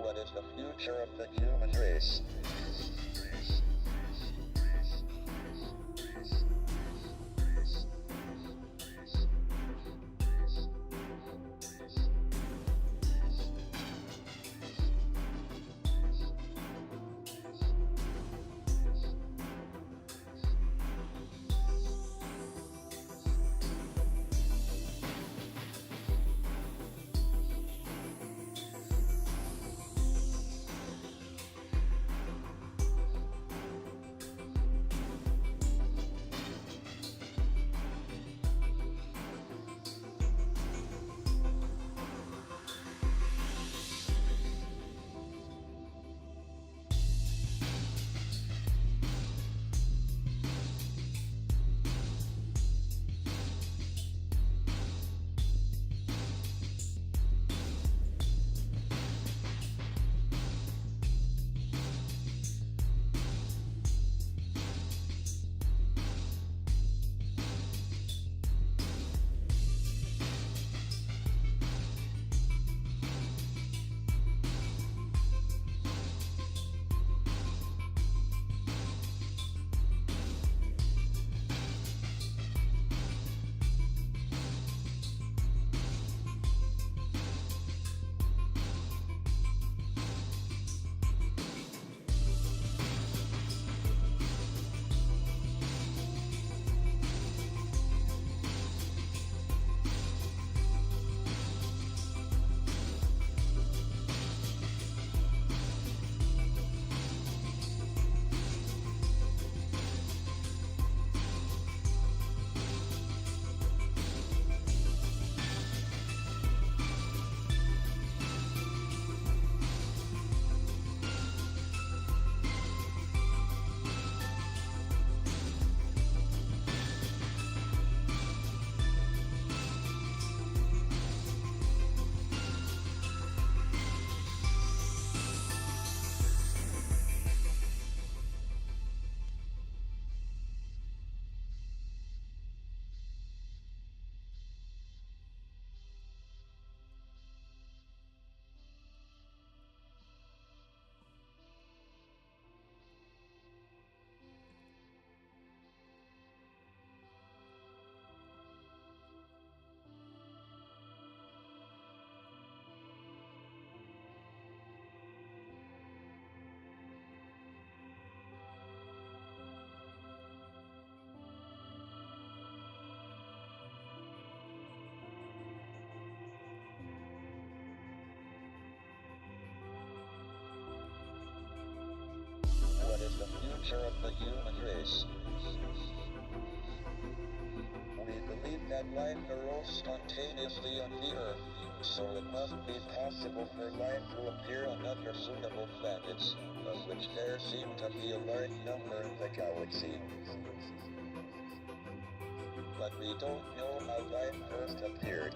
What is the future of the human race? What is the future of the human race? We believe that life arose spontaneously on the Earth, so it must be possible for life to appear on other suitable planets, of which there seem to be a large number in the galaxy. But we don't know how life first appeared.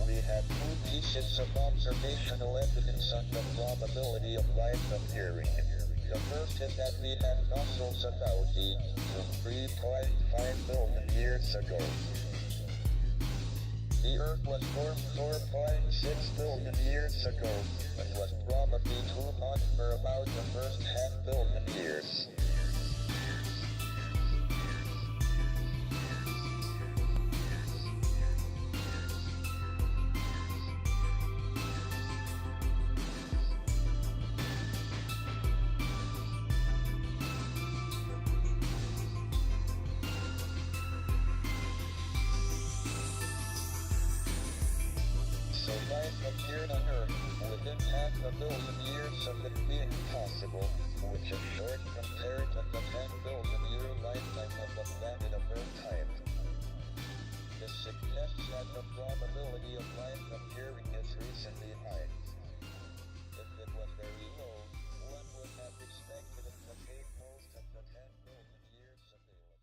We have two pieces of observational evidence on the probability of life appearing. The first is that we have fossils of algae from 3.5 billion years ago. The Earth was formed 4.6 billion years ago, and was probably too hot for about the first half-billion years. So life appeared on Earth within half a billion years of it being possible, which is short compared to the 10 billion year lifetime of the planet of Earth type. This suggests that the probability of life appearing is reasonably high. If it was very low, one would have expected it to take most of the 10 billion years available.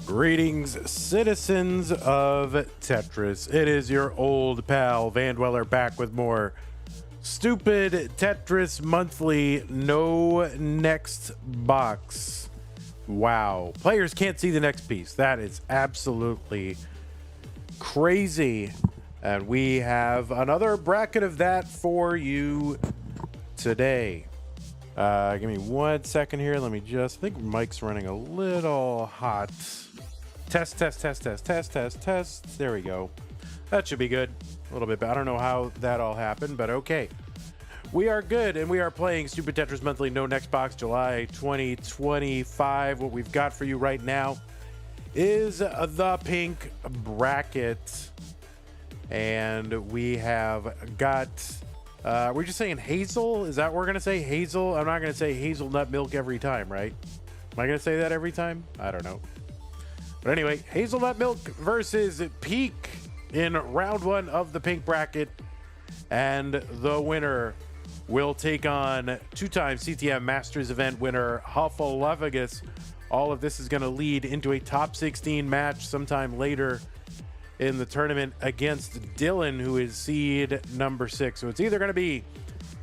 Greetings, citizens of Tetris. It is your old pal Van Dweller back with more stupid Tetris monthly. No next box. Wow. Players can't see the next piece. That is absolutely crazy. And we have another bracket of that for you today. Give me 1 second here. Let me just, I think Mike's running a little hot. Test. There we go. That should be good. A little bit, but I don't know how that all happened, but okay. We are good, and we are playing Stupid Tetris Monthly No Next Box July 2025. What we've got for you right now is the pink bracket. And we have got, we're just saying Hazel? Is that what we're going to say? Hazel? I'm not going to say Hazelnutmilk every time, right? Am I going to say that every time? I don't know. But anyway, Hazelnutmilk versus Pkric in round one of the pink bracket. And the winner will take on two-time CTM Masters event winner Huffleophagus. All of this is going to lead into a top 16 match sometime later in the tournament against Dylan, who is seed number 6. So it's either going to be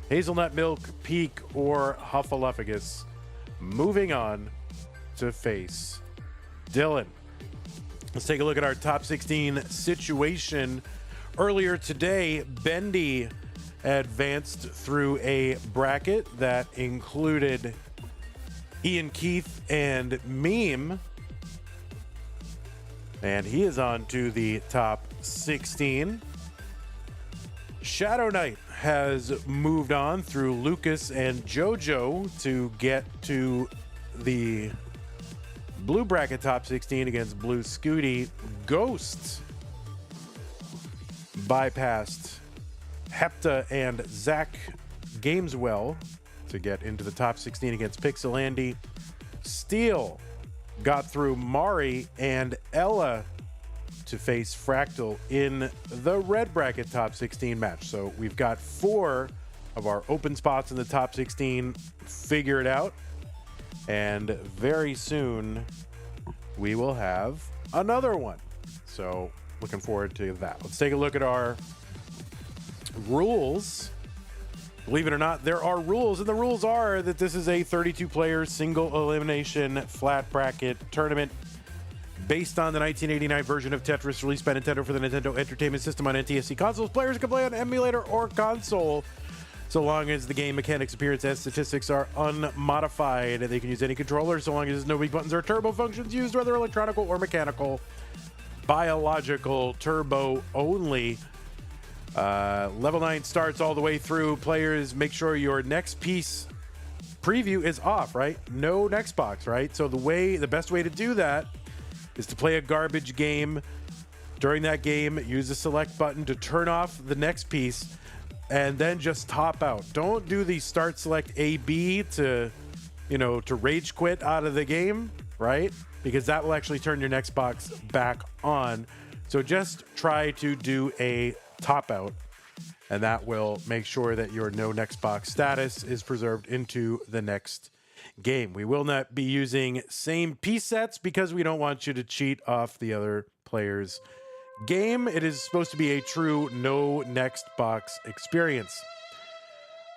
Hazelnutmilk, Pkric, or Huffleophagus. Moving on to face Dylan. Let's take a look at our top 16 situation. Earlier today, Bendy advanced through a bracket that included Ian Keith and Meme. And he is on to the top 16. Shadow Knight has moved on through Lucas and Jojo to get to the blue bracket top 16 against Blue Scooty. Ghost bypassed Hepta and Zach Gameswell to get into the top 16 against Pixel Andy. Steel got through Mari and Ella to face Fractal in the red bracket top 16 match. So we've got 4 of our open spots in the top 16 figured out. And very soon we will have another one. So looking forward to that. Let's take a look at our rules. Believe it or not, there are rules, and the rules are that this is a 32-player single elimination flat bracket tournament based on the 1989 version of Tetris released by Nintendo for the Nintendo Entertainment System on NTSC consoles. Players can play on emulator or console so long as the game mechanics, appearance, and statistics are unmodified. They can use any controller so long as there's no weak buttons or turbo functions used, whether electronic or mechanical. Biological turbo only. Level 9 starts all the way through. Players, make sure your next piece preview is off, right? No next box, right? So the best way to do that is to play a garbage game. During that game, use the select button to turn off the next piece and then just top out. Don't do the start select A, B to rage quit out of the game, right? Because that will actually turn your next box back on. So just try to do a top out, and that will make sure that your no next box status is preserved into the next game. We will not be using same piece sets because we don't want you to cheat off the other player's game. It is supposed to be a true no next box experience.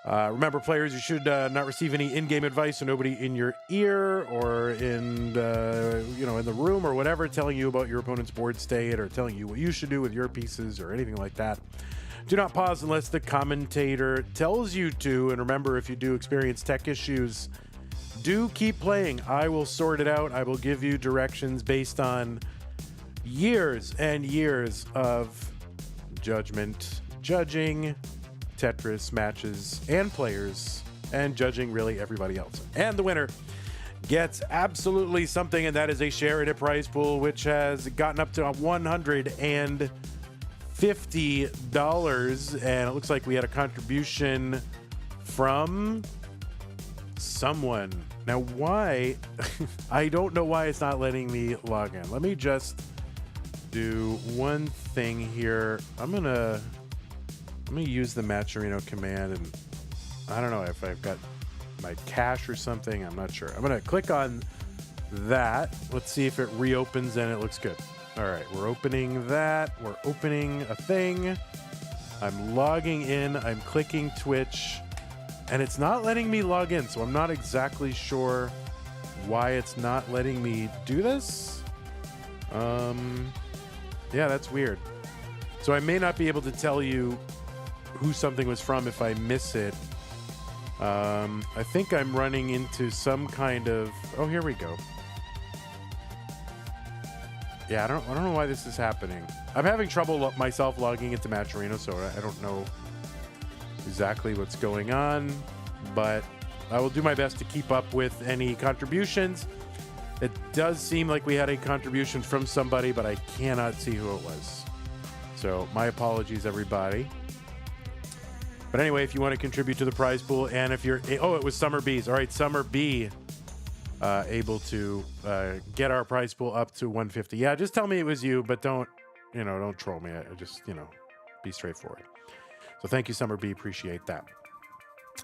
Remember, players, you should not receive any in-game advice, so nobody in your ear or in the room or whatever telling you about your opponent's board state or telling you what you should do with your pieces or anything like that. Do not pause unless the commentator tells you to. And remember, if you do experience tech issues, do keep playing. I will sort it out. I will give you directions based on years and years of judging Tetris matches and players, and judging really everybody else. And the winner gets absolutely something, and that is a share in a prize pool, which has gotten up to $150. And it looks like we had a contribution from someone. Now, why? I don't know why it's not letting me log in. Let me just do one thing here. I'm gonna use the Matcherino command, and I don't know if I've got my cache or something. I'm not sure. I'm gonna click on that. Let's see if it reopens and it looks good. All right, we're opening that. We're opening a thing. I'm logging in. I'm clicking Twitch, and it's not letting me log in, so I'm not exactly sure why it's not letting me do this. Yeah, that's weird. So I may not be able to tell you who something was from if I miss it. I think I'm running into some kind of... Oh, here we go. Yeah, I don't know why this is happening. I'm having trouble myself logging into Matcherino, so I don't know exactly what's going on, but I will do my best to keep up with any contributions. It does seem like we had a contribution from somebody, but I cannot see who it was. So my apologies, everybody. But anyway, if you want to contribute to the prize pool, and if you're... Oh, it was Summer Bees. All right, Summer Bee able to get our prize pool up to 150. Yeah, just tell me it was you, but don't troll me. I just, be straightforward. So thank you, Summer Bee. Appreciate that.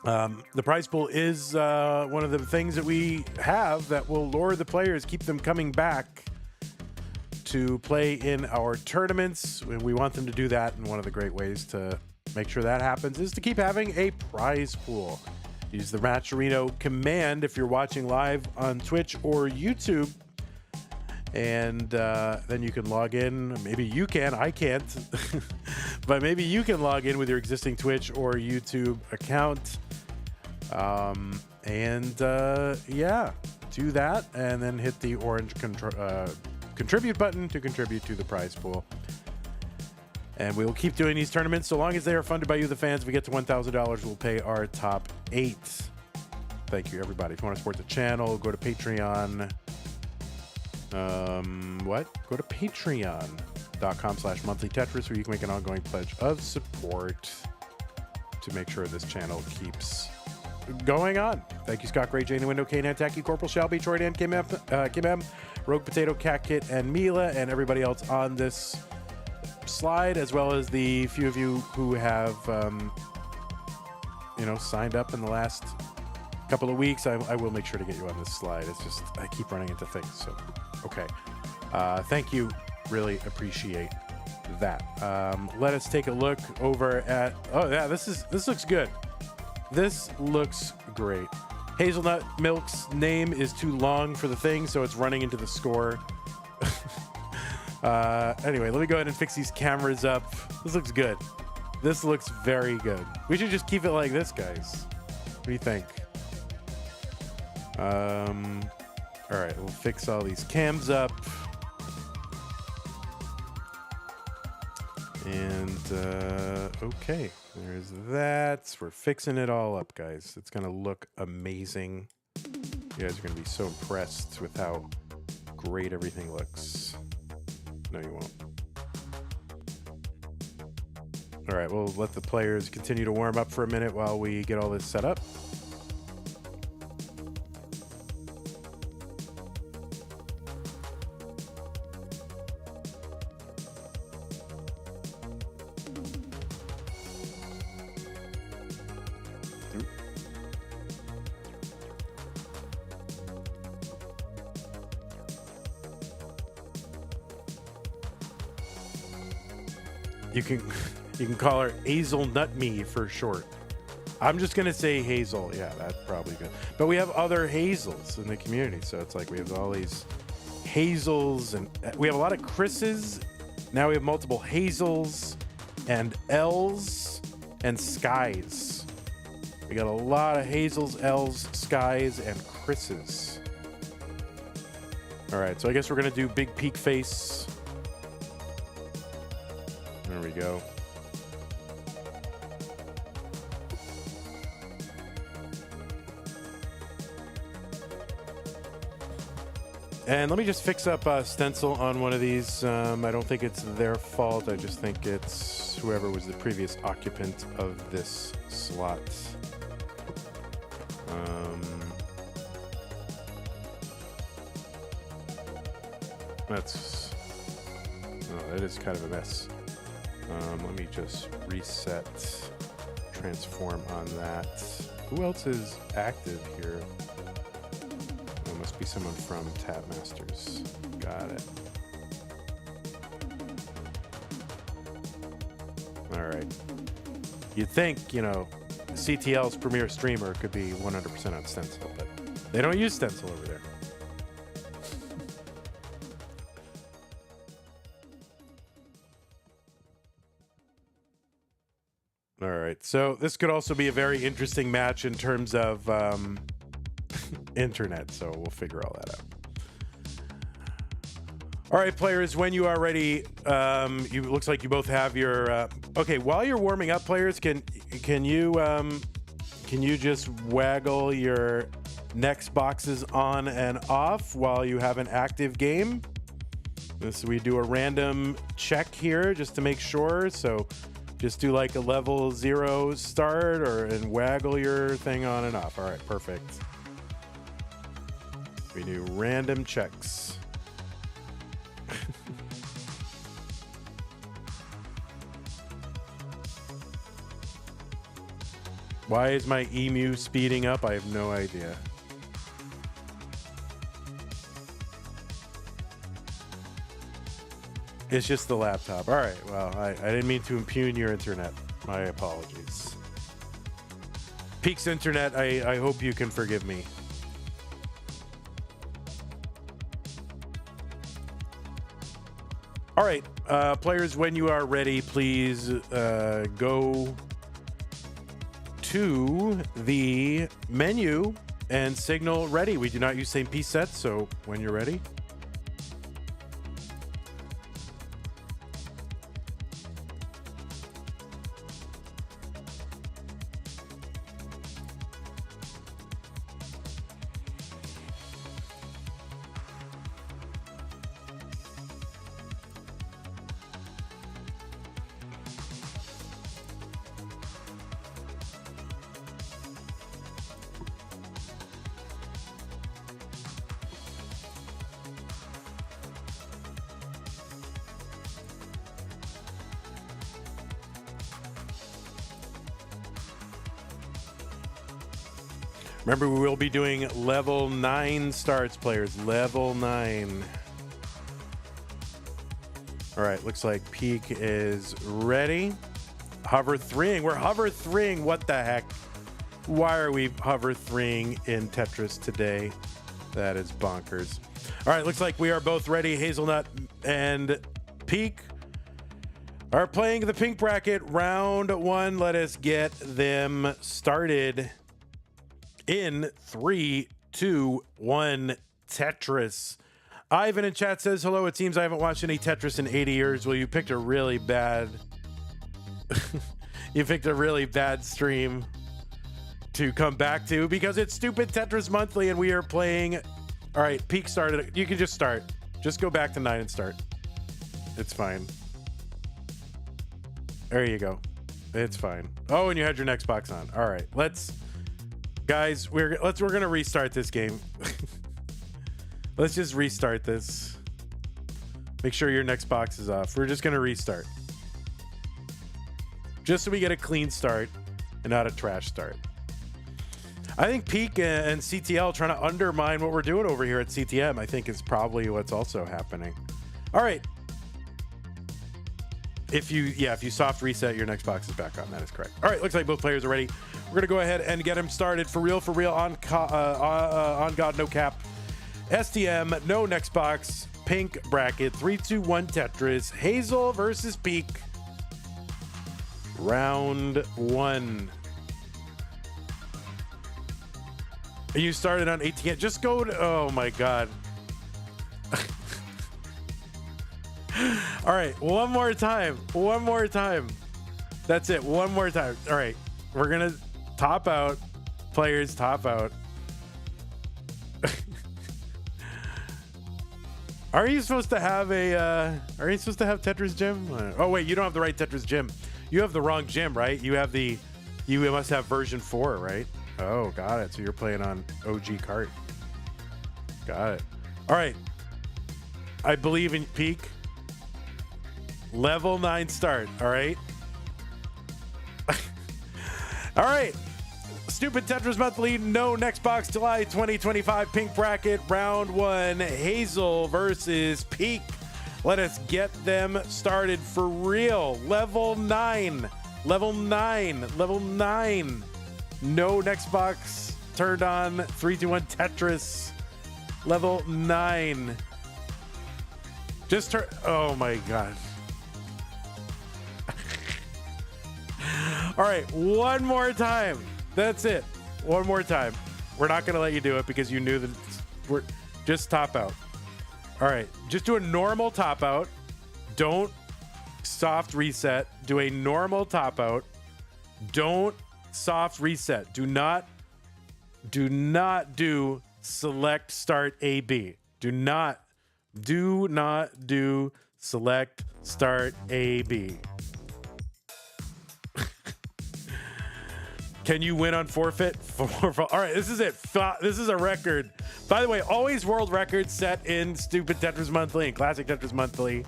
The prize pool is one of the things that we have that will lure the players, keep them coming back to play in our tournaments. We want them to do that, and one of the great ways to make sure that happens is to keep having a prize pool. Use the Matcherino command if you're watching live on Twitch or YouTube, and then you can log in. Maybe you can, I can't, but maybe you can log in with your existing Twitch or YouTube account. Yeah, do that, and then hit the orange contribute button to contribute to the prize pool. And we will keep doing these tournaments so long as they are funded by you, the fans. If we get to $1,000, we'll pay our top 8. Thank you, everybody. If you want to support the channel, go to Patreon. Go to patreon.com/monthly Tetris, where you can make an ongoing pledge of support to make sure this channel keeps going on. Thank you, Scott Gray, Jane Window, Kane, Tacky, Corporal Shelby, Troy Dan, Kim M, Rogue Potato, Cat Kit, and Mila, and everybody else on this slide, as well as the few of you who have signed up in the last couple of weeks. I will make sure to get you on this slide. It's just I keep running into things, so okay. Thank you, really appreciate that. Let us take a look over at... Oh yeah, this looks good. This looks great. Hazelnutmilk's name is too long for the thing, so it's running into the score. Anyway, let me go ahead and fix these cameras up. This looks good. This looks very good. We should just keep it like this, guys. What do you think? All right, we'll fix all these cams up. And, okay, there's that. We're fixing it all up, guys. It's going to look amazing. You guys are going to be so impressed with how great everything looks. No, you won't. All right, we'll let the players continue to warm up for a minute while we get all this set up. You can call her Hazelnutmilk for short. I'm just gonna say Hazel. Yeah, that's probably good. But we have other Hazels in the community, so it's like we have all these Hazels, and we have a lot of Chris's. Now we have multiple Hazels and L's and Skies. We got a lot of Hazels, L's, Skies, and Chris's. All right, so I guess we're gonna do Big Peak Face. There we go. And let me just fix up stencil on one of these. I don't think it's their fault. I just think it's whoever was the previous occupant of this slot. That is kind of a mess. Let me just reset, transform on that. Who else is active here? must be someone from Tab Masters. Got it. All right. You'd think, you know, CTL's premier streamer could be 100% on stencil, but they don't use stencil over there. All right, so this could also be a very interesting match in terms of internet, so we'll figure all that out. All right, players, when you are ready, you looks like you both have your. Okay, while you're warming up, players, can you just waggle your next boxes on and off while you have an active game? We do a random check here just to make sure. So just do like a level 0 start and waggle your thing on and off. All right, perfect. We do random checks. Why is my emu speeding up? I have no idea. It's just the laptop. All right, well, I didn't mean to impugn your internet. My apologies. Peak's internet, I hope you can forgive me. All right, players, when you are ready, please go to the menu and signal ready. We do not use same piece sets, so when you're ready. Remember, we will be doing level 9 starts, players. Level 9. All right, looks like Peak is ready. Hover 3ing. We're hover 3ing. What the heck? Why are we hover 3ing in Tetris today? That is bonkers. All right, looks like we are both ready. Hazelnut and Peak are playing the pink bracket round 1. Let us get them started. In 3, 2, 1, Tetris. Ivan in chat says, hello, it seems I haven't watched any Tetris in 80 years. Well, you picked a really bad... you picked a really bad stream to come back to because it's Stupid Tetris Monthly and we are playing... All right, Peak started. You can just start. Just go back to 9 and start. It's fine. There you go. It's fine. Oh, and you had your next box on. All right, let's... Guys, we're gonna restart this game. Let's just restart this. Make sure your next box is off. We're just gonna restart. Just so we get a clean start and not a trash start. I think Peak and CTL trying to undermine what we're doing over here at CTM, I think is probably what's also happening. All right. If you soft reset, your next box is back on. That is correct. All right, looks like both players are ready. We're gonna go ahead and get him started for real on God, no cap. STM, no next box, pink bracket, 3, 2, 1 Tetris, Hazel versus Peak. Round 1. You started on 18. Just go to, oh my God. All right, one more time. That's it, one more time. All right, we're gonna top out. Players, top out. Are you supposed to have Tetris Gym? Oh wait, you don't have the right Tetris Gym. You have the wrong gym, right? You must have version 4, right? Oh, got it. So you're playing on OG Kart. Got it. All right. I believe in Peak. Level 9 start, all right? All right. Stupid Tetris Monthly, no next box, July 2025, pink bracket, round one, Hazel versus Peak. Let us get them started for real. Level 9. Level 9. Level 9. No next box turned on. 3, 2, 1 Tetris. Level 9. Just turn. Oh my God. All right, one more time. That's it. One more time. We're not going to let you do it because you knew that we're just top out. All right, just do a normal top out. Don't soft reset. Do a normal top out. Don't soft reset. Do not do select start AB. Do not do select start AB. Can you win on forfeit? All right, this is it. This is a record. By the way, always world records set in Stupid Tetris Monthly and Classic Tetris Monthly.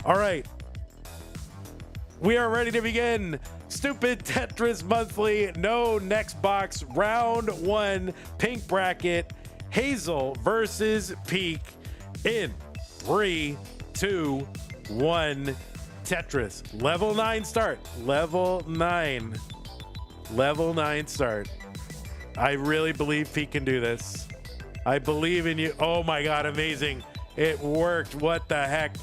All right. We are ready to begin. Stupid Tetris Monthly, no next box, round one, pink bracket, Hazel versus Peak in 3, 2, 1, Tetris. Level 9 start. Level 9. Level 9 start. I really believe Pete can do this. I believe in you. Oh my God, amazing. It worked. What the heck?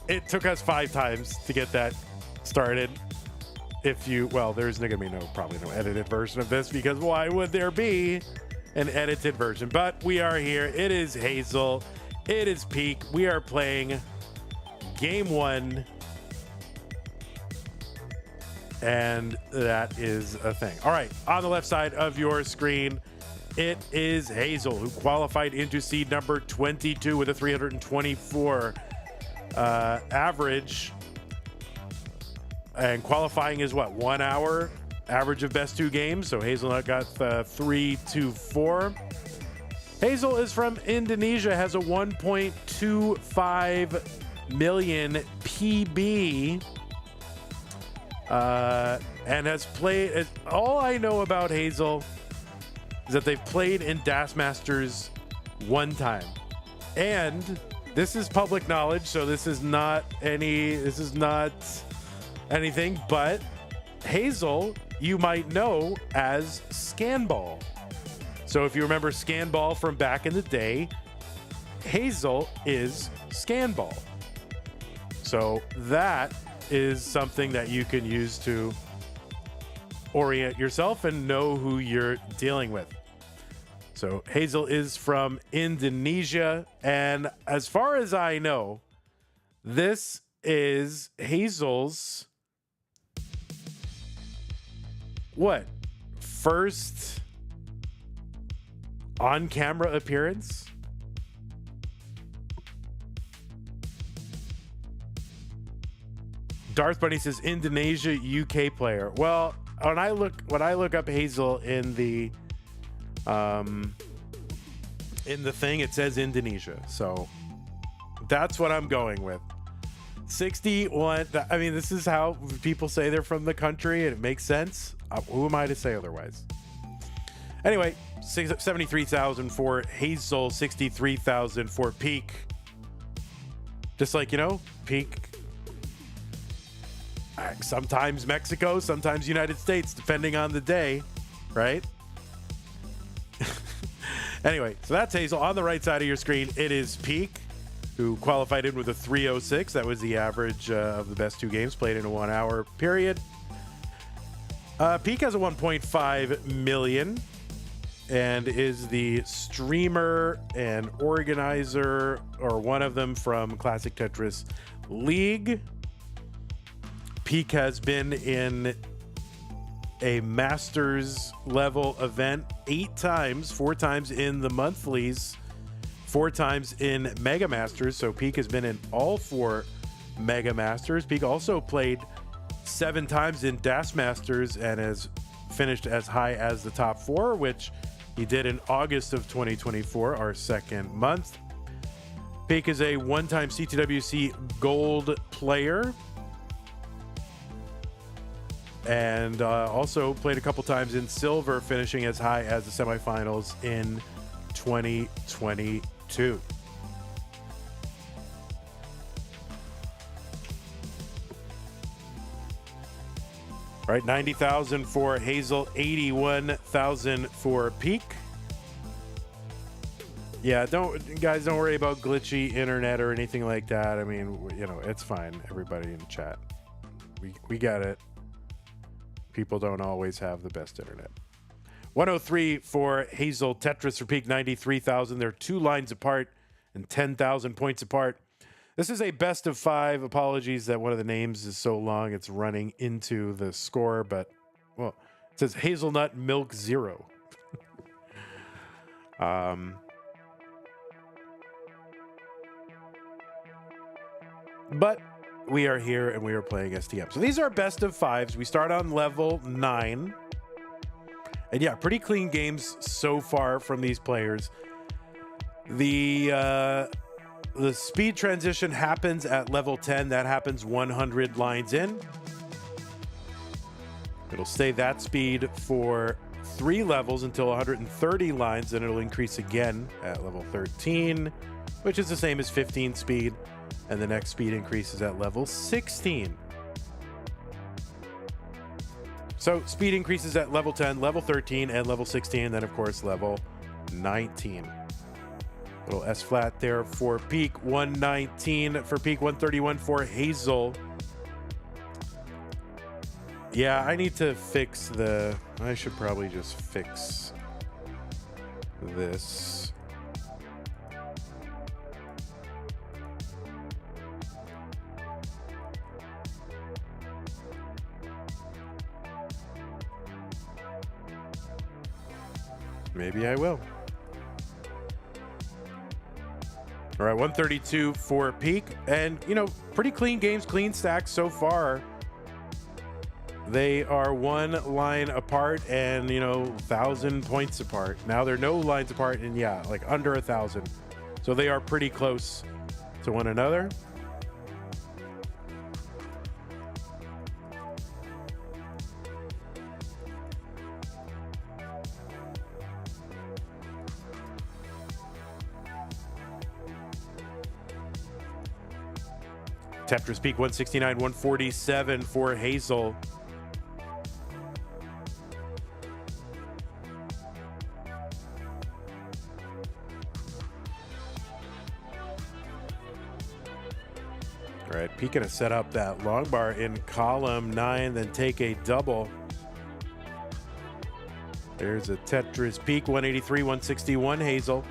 It took us 5 times to get that started. Well, there's gonna be probably no edited version of this because why would there be an edited version? But we are here. It is Hazel. It is Peak. We are playing game 1. And that is a thing. All right, on the left side of your screen, it is Hazel, who qualified into seed number 22 with a 324 average. And qualifying is what, 1 hour average of best 2 games. So Hazelnut got 324. Hazel is from Indonesia, has a 1.25 million PB. And has played. All I know about Hazel is that they've played in Das Masters 1 time, and this is public knowledge, so this is not anything. But Hazel, you might know as Scanball. So if you remember Scanball from back in the day, Hazel is Scanball. So that is something that you can use to orient yourself and know who you're dealing with. So Hazel is from Indonesia, and as far as I know, this is Hazel's first on-camera appearance? Darth Bunny says Indonesia UK player. Well, when I look up Hazel in the thing, it says Indonesia. So that's what I'm going with. 61. I mean, this is how people say they're from the country, and it makes sense. Who am I to say otherwise? Anyway, 73,000 for Hazel, 63,000 for Peak. Just like, Peak. Sometimes Mexico, sometimes United States, depending on the day, right? Anyway, so that's Hazel. On the right side of your screen, it is Peak, who qualified in with a 306. That was the average of the best 2 games played in a 1 hour period. Peak has a 1.5 million and is the streamer and organizer, or one of them, from Classic Tetris League. Peak has been in a Masters level event 8 times, 4 times in the monthlies, 4 times in Mega Masters. So Peak has been in all 4 Mega Masters. Peak also played 7 times in Das Masters and has finished as high as the top 4, which he did in August of 2024, our 2nd month. Peak is a 1-time CTWC gold player. and also played a couple times in silver, finishing as high as the semifinals in 2022. All right, 90,000 for Hazel, 81,000 for Peak. Yeah, guys, don't worry about glitchy internet or anything like that. I mean, you know, it's fine. Everybody in chat, we got it. People don't always have the best internet. 103 for Hazel, Tetris for Peak, 93,000. They're 2 lines apart and 10,000 points apart. This is a best of 5. Apologies that one of the names is so long it's running into the score, but, well, it says Hazelnutmilk 0. But we are here and we are playing STM. So these are best of 5s. We start on level 9. And yeah, pretty clean games so far from these players. The speed transition happens at level 10. That happens 100 lines in. It'll stay that speed for 3 levels until 130 lines. Then it'll increase again at level 13, which is the same as 15 speed. And the next speed increases at level 16. So speed increases at level 10, level 13, and level 16. And then, of course, level 19. Little S flat there for Peak, 119 for Peak, 131 for Hazel. Yeah, I need to fix I should probably just fix this. Maybe I will. All right, 132 for Peak. And, you know, pretty clean games, clean stacks so far. They are 1 line apart and, you know, 1,000 points apart. Now they're no lines apart and, yeah, like under 1,000. So they are pretty close to one another. Tetris Peak, 169, 147 for Hazel. All right, Peak gonna set up that long bar in column 9, then take a double. There's a Tetris Peak, 183, 161 Hazel.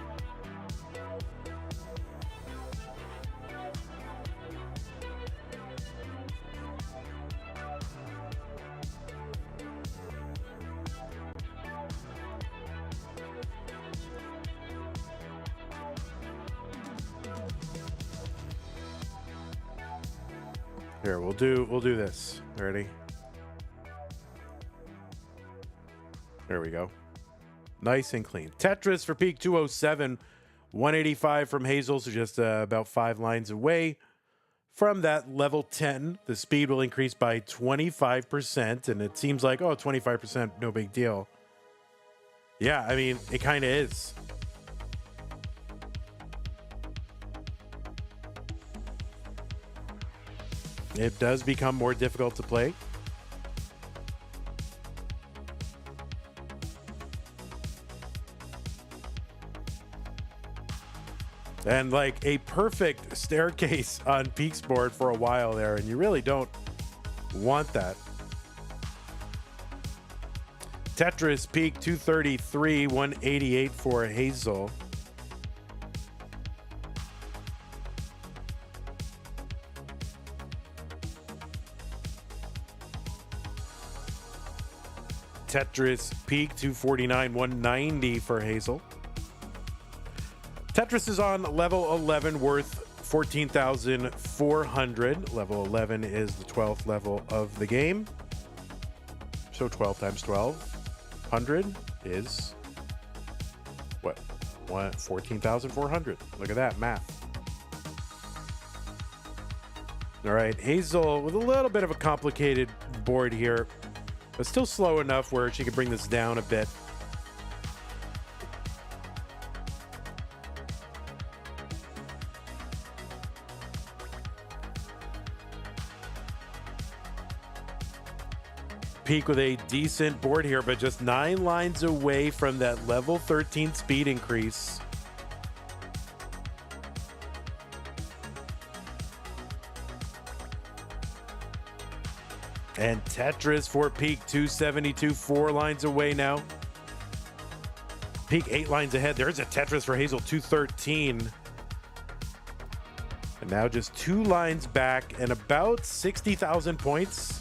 Here, we'll do this. Ready? There we go. Nice and clean. Tetris for Peak, 207, 185 from Hazel, so just about 5 lines away from that level 10. The speed will increase by 25%, and it seems like, oh, 25%, no big deal. Yeah, I mean, it kind of is. It does become more difficult to play. And like a perfect staircase on Peak's board for a while there, and you really don't want that. Tetris Peak, 233, 188 for Hazel. Tetris Peak, 249, 190 for Hazel. Tetris is on level 11, worth 14,400. Level 11 is the 12th level of the game. So 12 times 1,200 is what? 14,400. Look at that math. All right, Hazel with a little bit of a complicated board here. but still slow enough where she could bring this down a bit. Peak with a decent board here, but just 9 lines away from that level 13 speed increase. And Tetris for Peak, 272, 4 lines away now. Peak 8 lines ahead. There's a Tetris for Hazel, 213. And now just 2 lines back and about 60,000 points.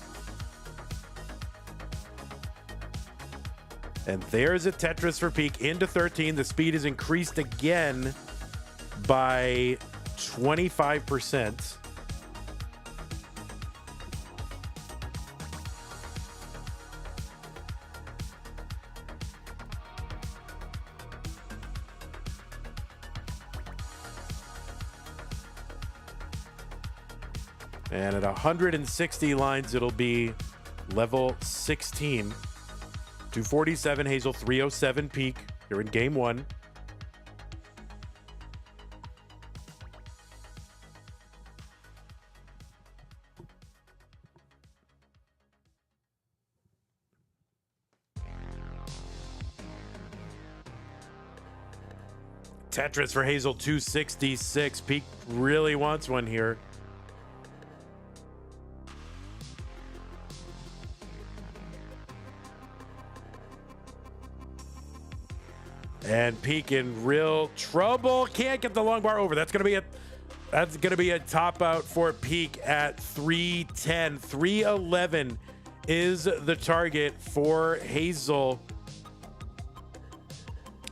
And there's a Tetris for Peak into 13. The speed is increased again by 25%. And at 160 lines, it'll be level 16. 247 Hazel, 307 Peak. You're in game 1. Tetris for Hazel, 266. Peak really wants one here. And Peak in real trouble. Can't get the long bar over. That's gonna be a top out for Peak at 310. 311 is the target for Hazel.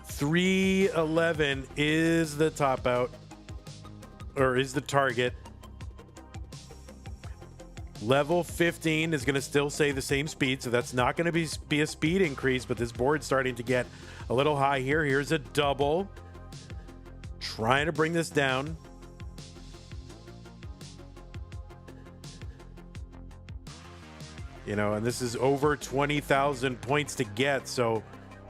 311 is the top out, or is the target. Level 15 is going to still say the same speed, so that's not going to be a speed increase, but this board's starting to get a little high here. Here's a double. Trying to bring this down. You know, and this is over 20,000 points to get, so,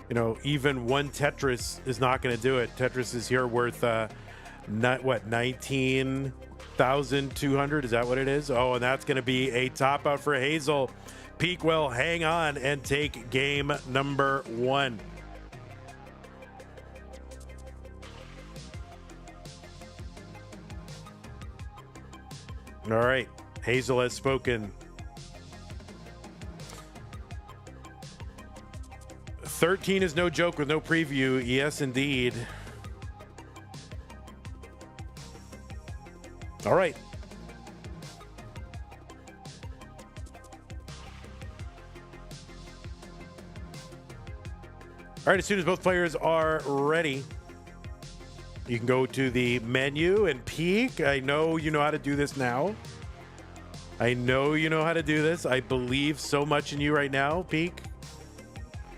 you know, even one Tetris is not going to do it. Tetris is here worth, what, 19,200? Is that what it is? Oh, and that's going to be a top out for Hazel. Peak will hang on and take game number 1. All right, Hazel has spoken. 13 is no joke with no preview. Yes, indeed. All right. All right, as soon as both players are ready, you can go to the menu and Peak. I know you know how to do this now. I know you know how to do this. I believe so much in you right now, Peak.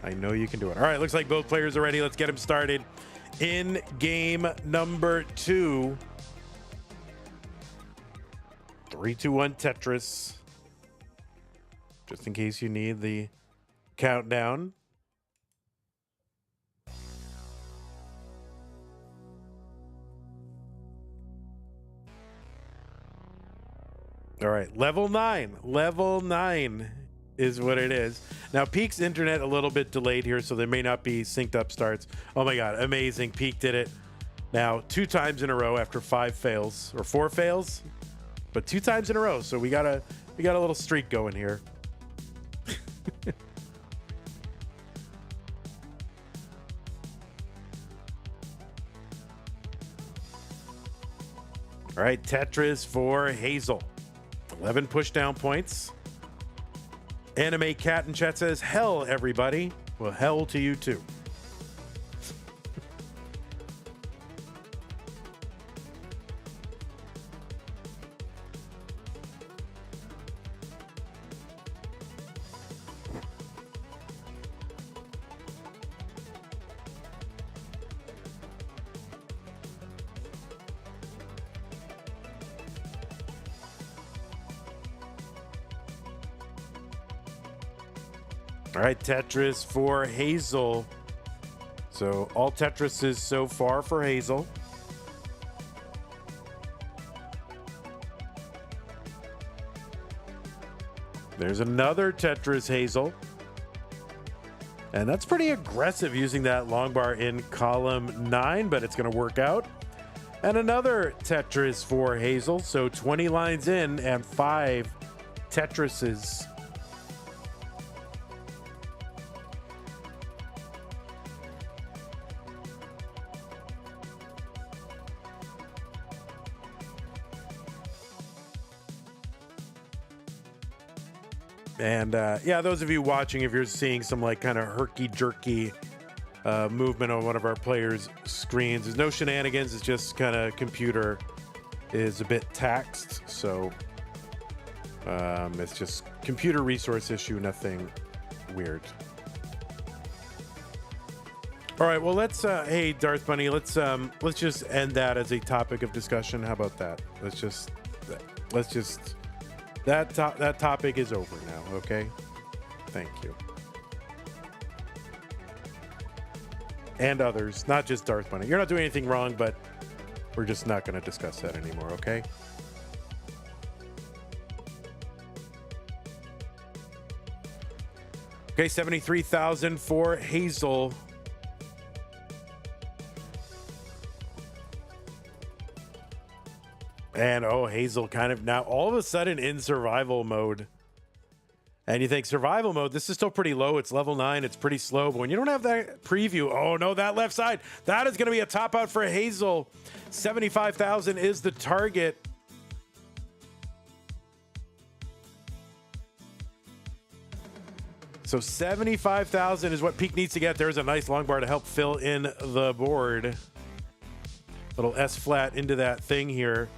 I know you can do it. All right, looks like both players are ready. Let's get them started in game number 2. 3, 2, 1 Tetris. Just in case you need the countdown. All right, level 9. Level 9 is what it is. Now, Peak's internet a little bit delayed here, so there may not be synced up starts. Oh my God, amazing. Peak did it now 2 times in a row after 5 fails, or 4 fails, but 2 times in a row. So we got a little streak going here. All right, Tetris for Hazel. 11 pushdown points. Anime Cat in chat says, hell, everybody. Well, hell to you, too. All right, Tetris for Hazel. So all Tetrises so far for Hazel. There's another Tetris Hazel. And that's pretty aggressive using that long bar in column 9, but it's going to work out. And another Tetris for Hazel. So 20 lines in and 5 Tetrises. And yeah, those of you watching, if you're seeing some like kind of herky-jerky movement on one of our players' screens, there's no shenanigans. It's just kind of computer is a bit taxed. So it's just computer resource issue, nothing weird. All right, well, let's hey, Darth Bunny, let's just end that as a topic of discussion. How about that? Let's just that topic is over now, okay? Thank you. And others, not just Darth Bunny. You're not doing anything wrong, but we're just not going to discuss that anymore, okay? Okay, 73,000 for Hazel. And oh, Hazel kind of now all of a sudden in survival mode. And you think survival mode, this is still pretty low. It's level 9. It's pretty slow. But when you don't have that preview, oh no, that left side, that is going to be a top out for Hazel. 75,000 is the target. So 75,000 is what Pkric needs to get. There's a nice long bar to help fill in the board. Little S flat into that thing here.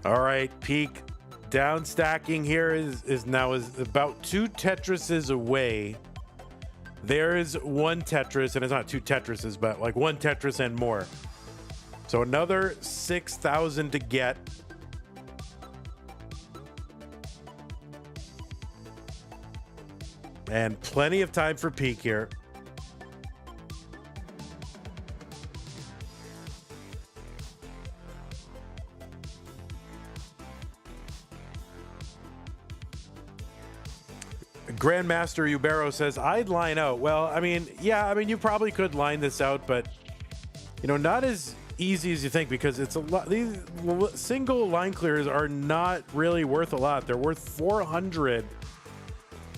All right, Pkric down stacking here is now about 2 Tetrises away. There is 1 Tetris, and it's not 2 Tetrises, but like 1 Tetris and more. So another 6,000 to get. And plenty of time for Pkric here. Grandmaster Ubero says, I'd line out. Well, I mean, yeah, I mean, you probably could line this out, but, you know, not as easy as you think, because it's a lot. These single line clears are not really worth a lot. They're worth 400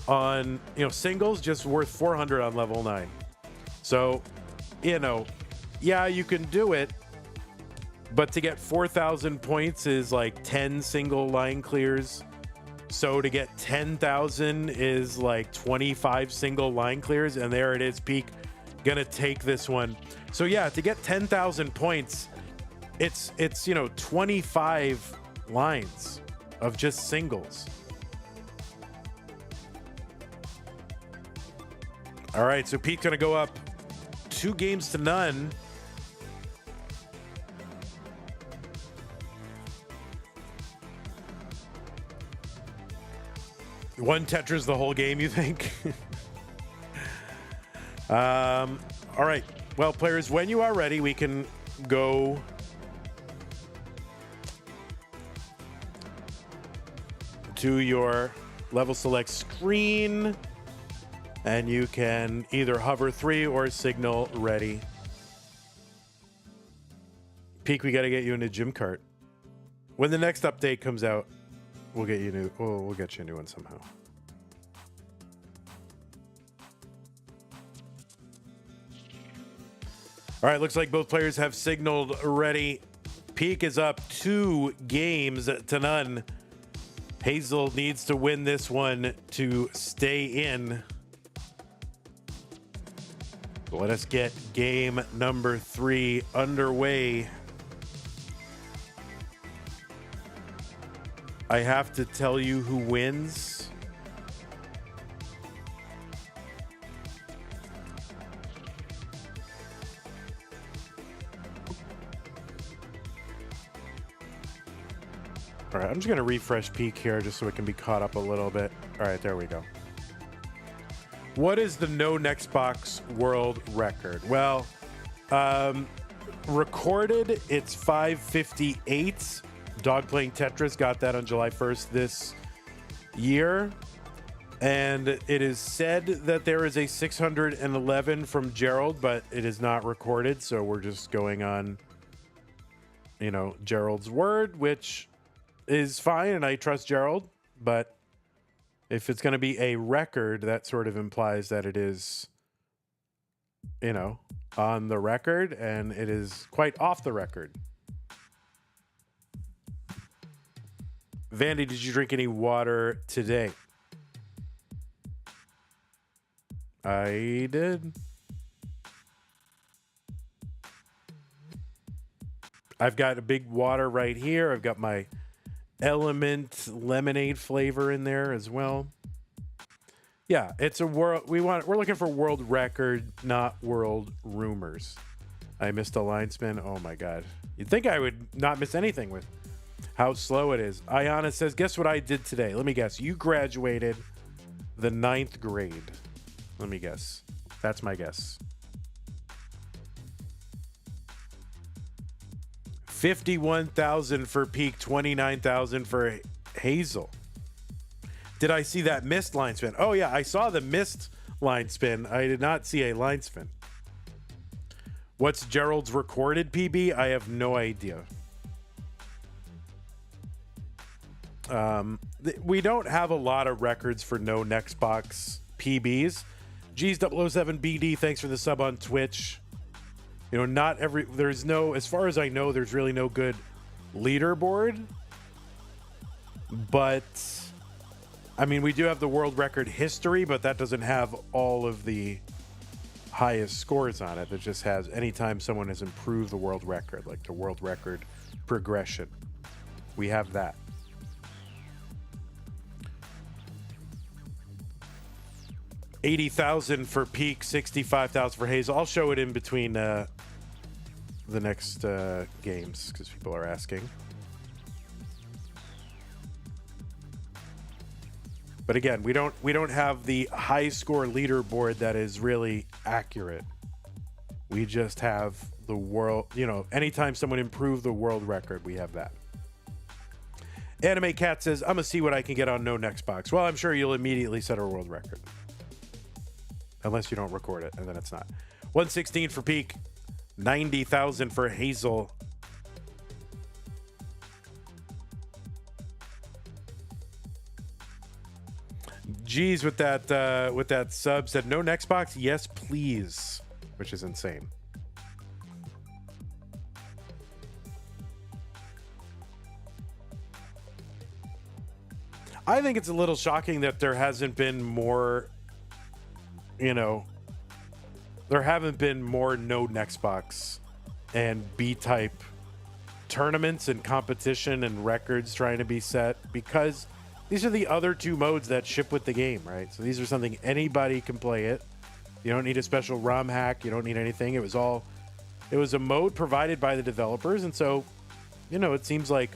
on, you know, singles, just worth 400 on level 9. So, you know, yeah, you can do it, but to get 4,000 points is like 10 single line clears. So to get 10,000 is like 25 single line clears, and there it is. Pkric gonna take this one. So yeah, to get 10,000 points, it's you know, 25 lines of just singles. All right, so Pkric's gonna go up 2 games to none. One Tetris the whole game, you think? All right. Well, players, when you are ready, we can go to your level select screen, and you can either hover 3 or signal ready. Pkric, we got to get you in a gym cart. When the next update comes out, we'll get you new. Oh, we'll get you a new one somehow. All right, looks like both players have signaled ready. Pkric is up 2 games to none. Hazel needs to win this one to stay in. Let us get game number 3 underway. I have to tell you who wins. All right, I'm just going to refresh Peak here just so it can be caught up a little bit. All right, there we go. What is the no next box world record? Well, recorded, it's 558. Dog Playing Tetris got that on July 1st this year. And it is said that there is a 611 from Gerald, but it is not recorded. So we're just going on, you know, Gerald's word, which is fine. And I trust Gerald. But if it's going to be a record, that sort of implies that it is, you know, on the record, and it is quite off the record. Vandy, did you drink any water today? I did. I've got a big water right here. I've got my Element lemonade flavor in there as well. Yeah, it's a world. We're looking for world record, not world rumors. I missed a line spin. Oh my god. You'd think I would not miss anything with how slow it is. Ayana says, guess what I did today? Let me guess. You graduated the 9th grade. Let me guess. That's my guess. 51,000 for Peak, 29,000 for Hazel. Did I see that missed line spin? Oh yeah, I saw the missed line spin. I did not see a line spin. What's Gerald's recorded PB? I have no idea. We don't have a lot of records for no next box PBs. G's007BD, thanks for the sub on Twitch. You know, not every, there's no, as far as I know, there's really no good leaderboard. But, I mean, we do have the world record history, but that doesn't have all of the highest scores on it. It just has anytime someone has improved the world record, like the world record progression. We have that. $80,000 for Peak, 65,000 for Hazel. I'll show it in between the next games because people are asking. But again, we don't have the high score leaderboard that is really accurate. We just have the world, you know, anytime someone improved the world record, we have that. Anime Cat says, I'm gonna see what I can get on no next box. Well, I'm sure you'll immediately set a world record. Unless you don't record it, and then it's not. 116 for Peak, 90,000 for Hazel. Geez, with that sub said no next box, yes please, which is insane. I think it's a little shocking that there hasn't been more. You know, there haven't been more no next box and B-type tournaments and competition and records trying to be set, because these are the other two modes that ship with the game, right? So these are something anybody can play it. You don't need a special ROM hack. You don't need anything. It was a mode provided by the developers. And so, you know, it seems like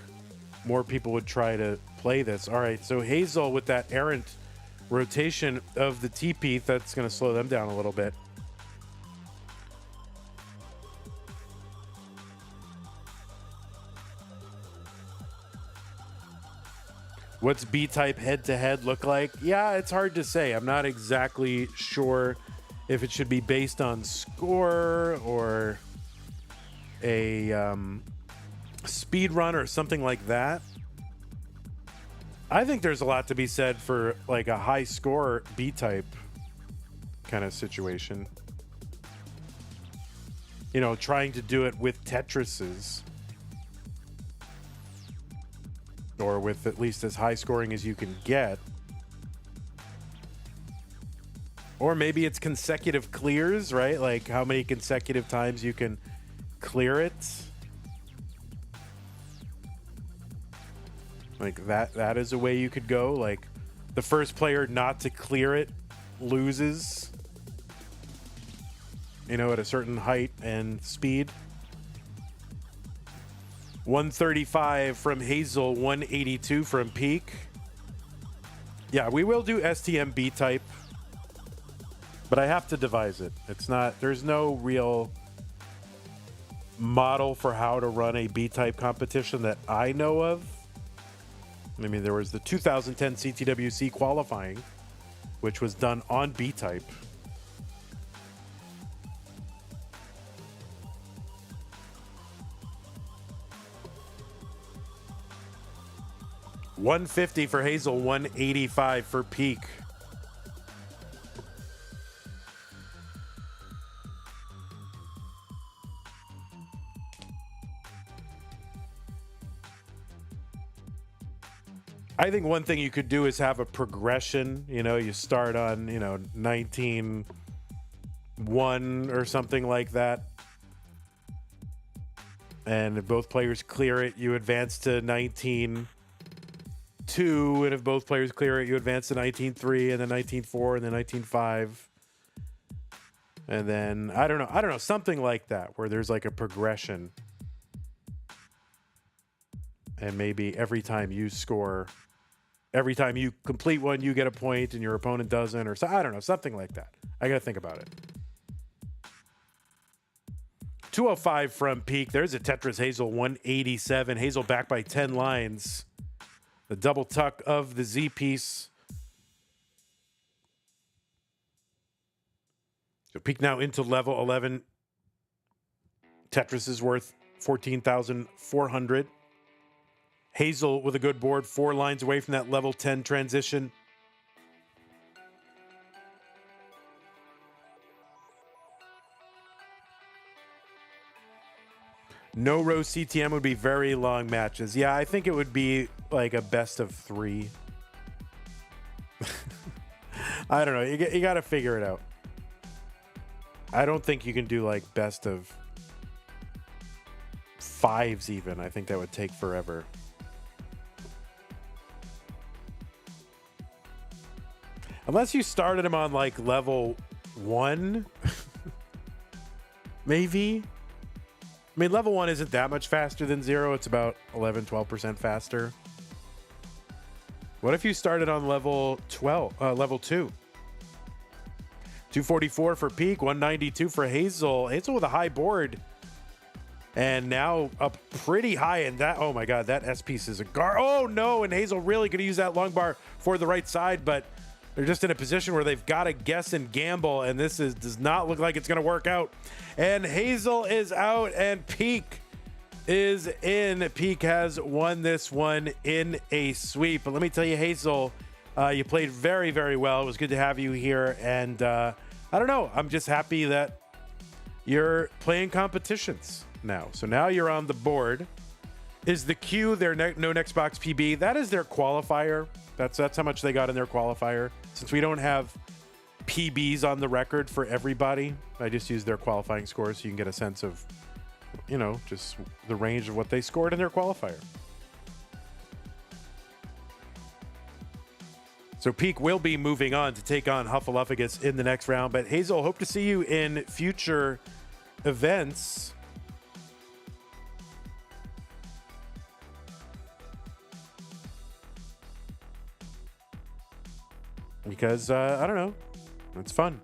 more people would try to play this. All right. So Hazel with that errant rotation of the TP, that's going to slow them down a little bit. What's B-type head-to-head look like? Yeah, it's hard to say. I'm not exactly sure if it should be based on score or a speed run or something like that. I think there's a lot to be said for like a high score B-type kind of situation. You know, trying to do it with Tetrises. Or with at least as high scoring as you can get. Or maybe it's consecutive clears, right? Like how many consecutive times you can clear it. Like that is a way you could go. Like the first player not to clear it loses, you know, at a certain height and speed. 135 from Hazel, 182 from Peak. Yeah, we will do STM B-type, but I have to devise it. It's not, there's no real model for how to run a B-type competition that I know of. I mean, there was the 2010 CTWC qualifying, which was done on B-type. $150 for Hazel, $185 for Peak. I think one thing you could do is have a progression. You know, you start on, 19-1 or something like that. And if both players clear it, you advance to 19-2. And if both players clear it, you advance to 19-3 and then 19-4 and then 19-5. And then, I don't know, something like that where there's like a progression. And maybe every time you complete one, you get a point and your opponent doesn't, or so, I don't know, something like that. I got to think about it. 205 from Peak. There's a Tetris Hazel, 187. Hazel back by 10 lines. The double tuck of the Z piece. So Peak now into level 11. Tetris is worth 14,400. Hazel with a good board, 4 lines away from that level 10 transition. No row CTM would be very long matches. Yeah, I think it would be like a best of 3. I don't know. You got to figure it out. I don't think you can do like best of 5s even. I think that would take forever. Unless you started him on like level 1, maybe. I mean, level 1 isn't that much faster than 0. It's about 11-12% faster. What if you started on level 2? 244 for Peak, 192 for Hazel. Hazel with a high board. And now up pretty high in that. Oh my God, that S piece is a gar. Oh no, and Hazel really going to use that long bar for the right side, but they're just in a position where they've got to guess and gamble, and this does not look like it's going to work out. And Hazel is out, and Peak is in. Peak has won this one in a sweep. But let me tell you, Hazel, you played very, very well. It was good to have you here, and I don't know. I'm just happy that you're playing competitions now. So now you're on the board. Is the Q their no next box PB? That is their qualifier. That's how much they got in their qualifier. Since we don't have PBs on the record for everybody, I just use their qualifying scores so you can get a sense of, just the range of what they scored in their qualifier. So Peak will be moving on to take on Huffleophagus in the next round. But Hazel, hope to see you in future events. Because, I don't know, it's fun.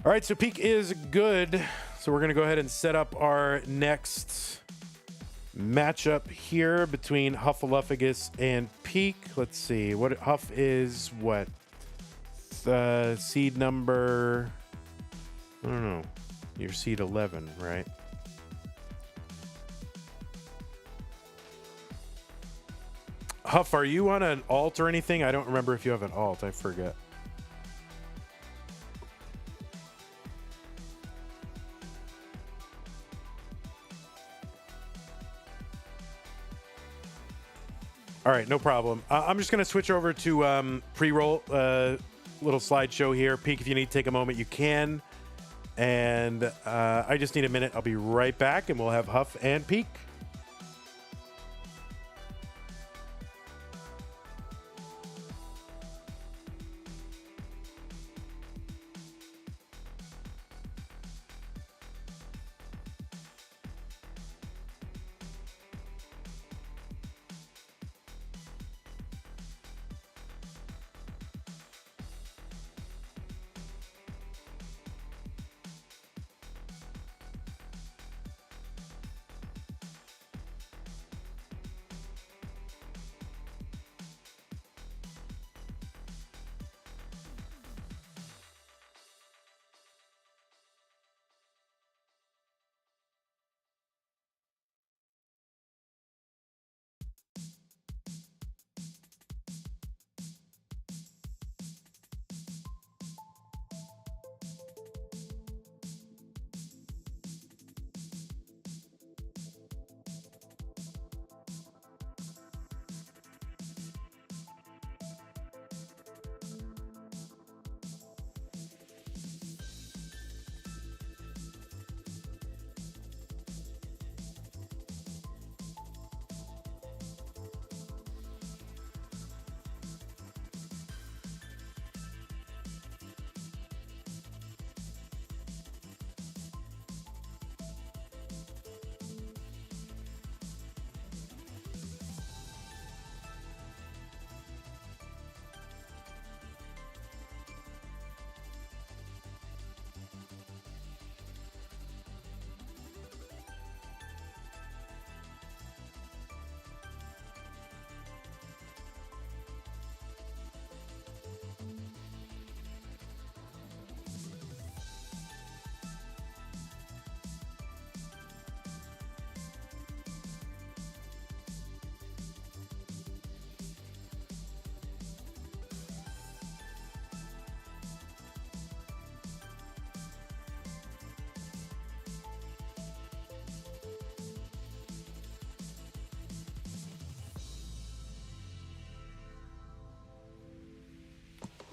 All right, so Peak is good. So we're going to go ahead and set up our next matchup here between Huffleophagus and Peak. Let's see, what Huff is what? Seed number, I don't know, you're seed 11, right? Huff, are you on an alt or anything? I don't remember if you have an alt. I forget. All right, no problem. I'm just going to switch over to pre-roll, little slideshow here. Peek, if you need to take a moment, you can. And I just need a minute. I'll be right back, and we'll have Huff and Peek.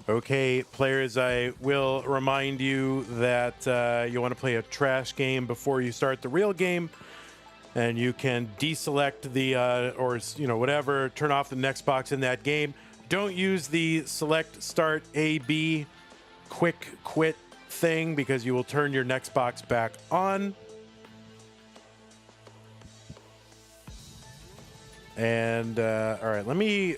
Okay, players, I will remind you that you want to play a trash game before you start the real game, and you can deselect the, or, you know, whatever, turn off the next box in that game. Don't use the select start A-B quick quit thing because you will turn your next box back on. And, all right, let me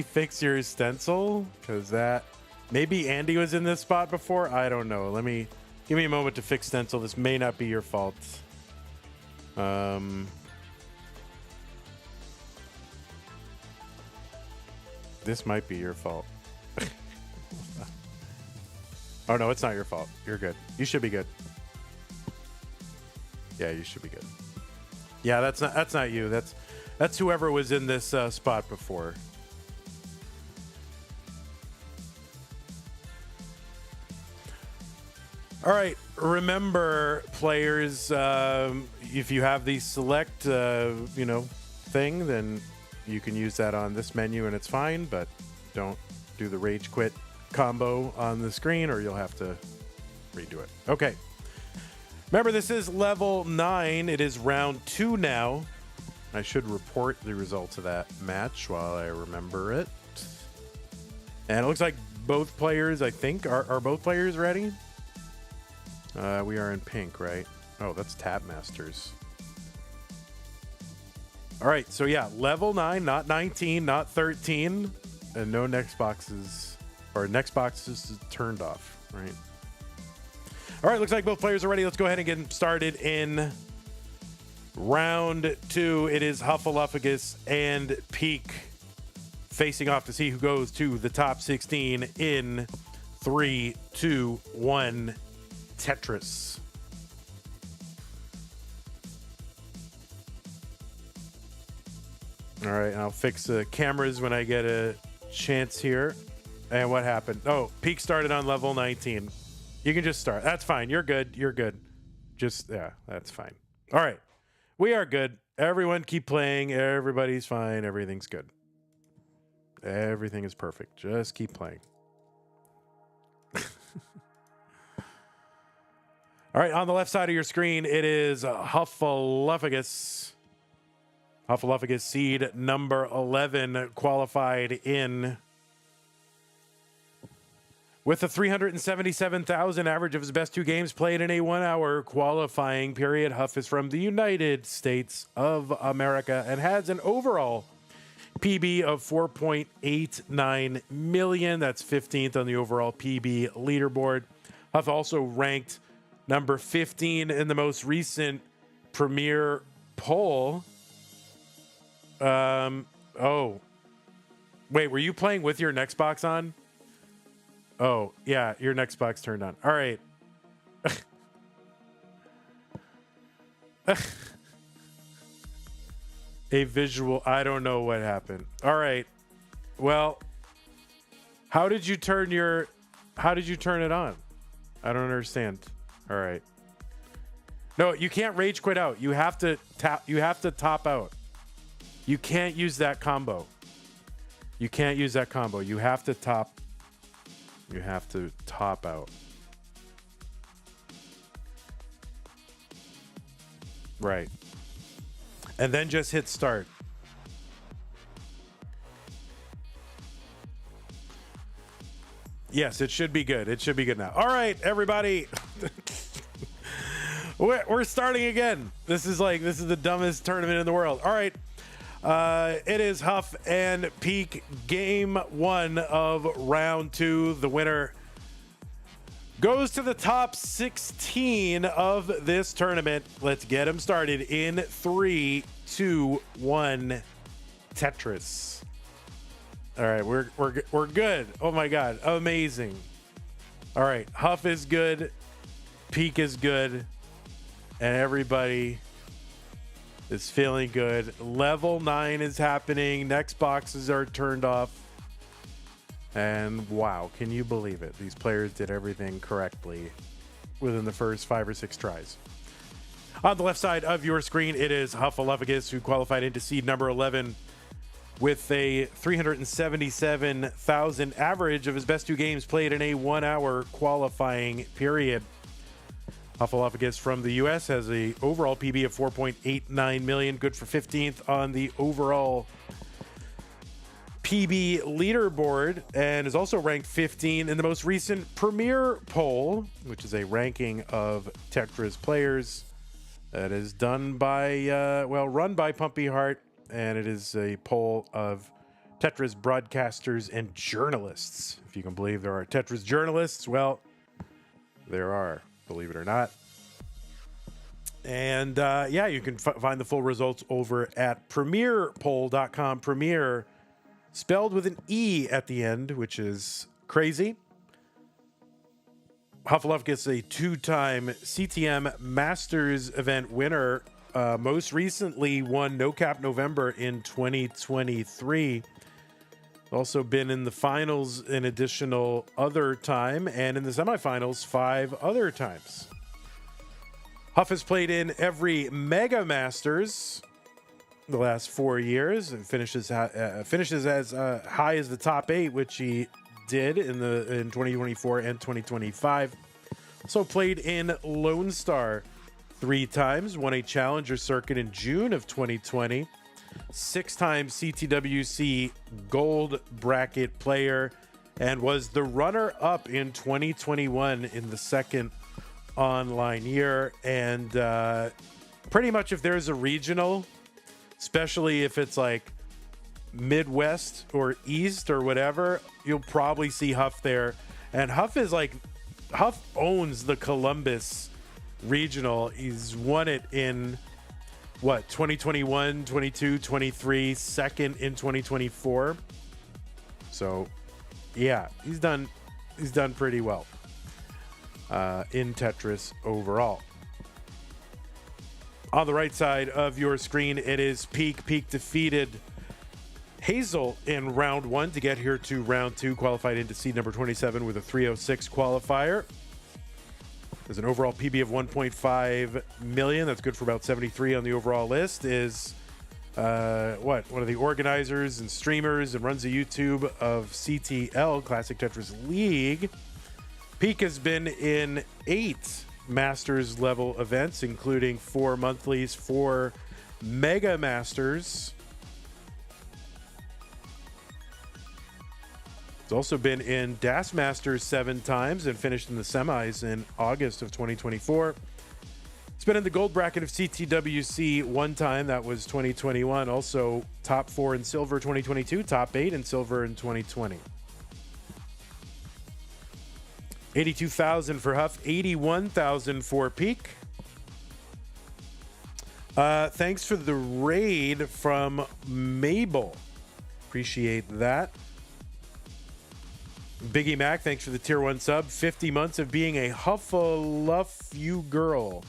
fix your stencil because that... Maybe Andy was in this spot before. I don't know. Give me a moment to fix stencil. This may not be your fault. This might be your fault. Oh no, it's not your fault. You're good. You should be good. Yeah, you should be good. Yeah, that's not you. That's whoever was in this spot before. All right, remember, players, if you have the select, thing, then you can use that on this menu and it's fine, but don't do the rage quit combo on the screen or you'll have to redo it. Okay. Remember, this is level 9. It is round 2 now. I should report the results of that match while I remember it. And it looks like both players, I think, are both players ready? We are in pink, right? Oh, that's Tab Masters. All right, so yeah, level 9, not 19, not 13, and no next boxes, or next boxes turned off, right? All right, looks like both players are ready. Let's go ahead and get started in round 2. It is Huffleophagus and Pkric facing off to see who goes to the top 16 in 3, 2, 1. Tetris. All right, I'll fix the cameras when I get a chance here. And what happened? Oh, Pkric started on level 19. You can just start. That's fine. You're good. You're good. Just, yeah, that's fine. All right. We are good. Everyone keep playing. Everybody's fine. Everything's good. Everything is perfect. Just keep playing. All right, on the left side of your screen, it is Huffleophagus. Huffleophagus seed number 11 qualified in with a 377,000 average of his best 2 games played in a 1-hour qualifying period. Huff is from the United States of America and has an overall PB of 4.89 million. That's 15th on the overall PB leaderboard. Huff also ranked number 15 in the most recent Premier poll. Oh, wait, were you playing with your next box on? Oh, yeah, your next box turned on. All right. A visual. I don't know what happened. All right. Well, how did you turn it on? I don't understand. All right. No, you can't rage quit out. You have to top out. You can't use that combo. You can't use that combo. You have to top out. Right. And then just hit start. Yes, it should be good. It should be good now. All right, everybody. We're starting again. This is the dumbest tournament in the world. All right. It is Huff and Peak game 1 of round 2. The winner goes to the top 16 of this tournament. Let's get him started in 3, 2, 1. Tetris. All right, we're good. Oh my god, amazing. All right, Huff is good, Peak is good, and everybody is feeling good. Level 9 is happening. Next boxes are turned off. And wow, can you believe it? These players did everything correctly within the first 5 or 6 tries. On the left side of your screen, it is Huffleophagus, who qualified into seed number 11 with a 377,000 average of his best 2 games played in a 1-hour qualifying period. Huffleophagus from the US has a overall PB of 4.89 million, good for 15th on the overall PB leaderboard, and is also ranked 15 in the most recent Premier poll, which is a ranking of Tetris players that is done by, run by Pumpy Heart, and it is a poll of Tetris broadcasters and journalists. If you can believe there are Tetris journalists, well, there are, believe it or not. And yeah, you can find the full results over at premierpoll.com. Premier spelled with an E at the end, which is crazy. Huffleophagus, a 2-time CTM Masters event winner, most recently won No Cap November in 2023. Also been in the finals an additional other time, and in the semifinals 5 other times. Huff has played in every Mega Masters the last 4 years and finishes as high as the top 8, which he did in 2024 and 2025. Also played in Lone Star 3 times, won a Challenger circuit in June of 2020, 6-time CTWC Gold Bracket player, and was the runner-up in 2021 in the second online year. And pretty much if there's a regional, especially if it's like Midwest or East or whatever, you'll probably see Huff there. And Huff owns the Columbus regional. He's won it in 2021, 22, 23, second in 2024. So yeah, he's done pretty well in Tetris overall. On the right side of your screen, it is Peak. Peak defeated Hazel in round 1 to get here to round 2, qualified into seed number 27 with a 306 qualifier. There's an overall PB of 1.5 million. That's good for about 73 on the overall list. Is one of the organizers and streamers and runs a YouTube of CTL, Classic Tetris League. Pkric has been in 8 Masters level events, including 4 monthlies, 4 Mega Masters. He's also been in Das Masters 7 times and finished in the semis in August of 2024. He's been in the gold bracket of CTWC 1 time. That was 2021. Also top 4 in silver 2022, top 8 in silver in 2020. 82,000 for Huff, 81,000 for Pkric. Thanks for the raid from Mabel. Appreciate that. Biggie Mac, thanks for the tier 1 sub. 50 months of being a Huffleophagus girl.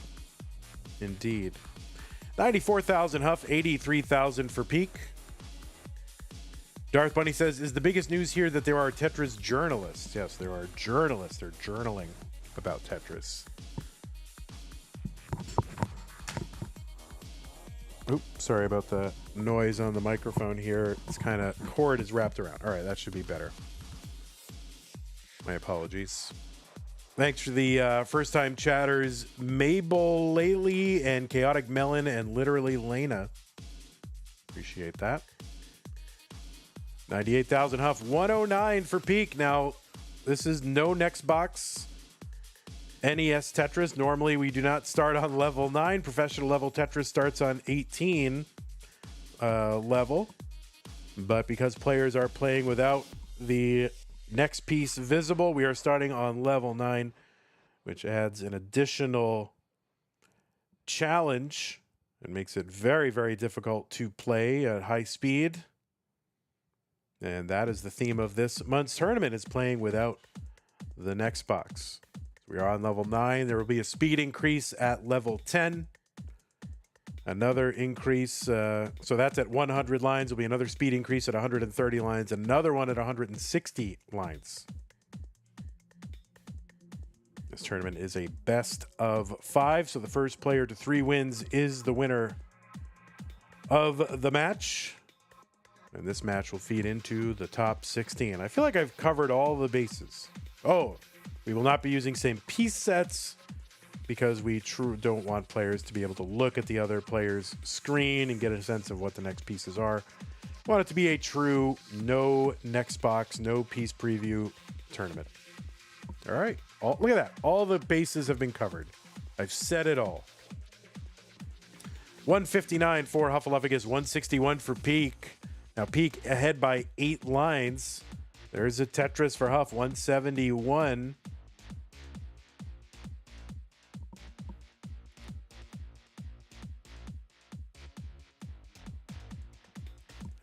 Indeed. 94,000 Huff, 83,000 for Pkric. Darth Bunny says, is the biggest news here that there are Tetris journalists? Yes, there are journalists. They're journaling about Tetris. Oops, sorry about the noise on the microphone here. It's kind of, cord is wrapped around. All right, that should be better. My apologies. Thanks for the first-time chatters, Mabel Laley and Chaotic Melon and Literally Lena. Appreciate that. 98,000 Huff, 109 for Pkric. Now, this is no next box NES Tetris. Normally, we do not start on level 9. Professional level Tetris starts on 18 level. But because players are playing without the next piece visible, we are starting on level 9, which adds an additional challenge and makes it very, very difficult to play at high speed. And that is the theme of this month's tournament, is playing without the next box. We are on level 9. There will be a speed increase at level 10. Another increase, so that's at 100 lines. There'll be another speed increase at 130 lines. Another one at 160 lines. This tournament is a best of 5, so the first player to 3 wins is the winner of the match. And this match will feed into the top 16. I feel like I've covered all the bases. Oh, we will not be using same piece sets because we don't want players to be able to look at the other player's screen and get a sense of what the next pieces are. I want it to be a true no next box, no piece preview tournament. All right. Look at that. All the bases have been covered. I've said it all. 159 for Huffleophagus, 161 for Pkric. Now, Pkric ahead by 8 lines. There's a Tetris for Huff, 171.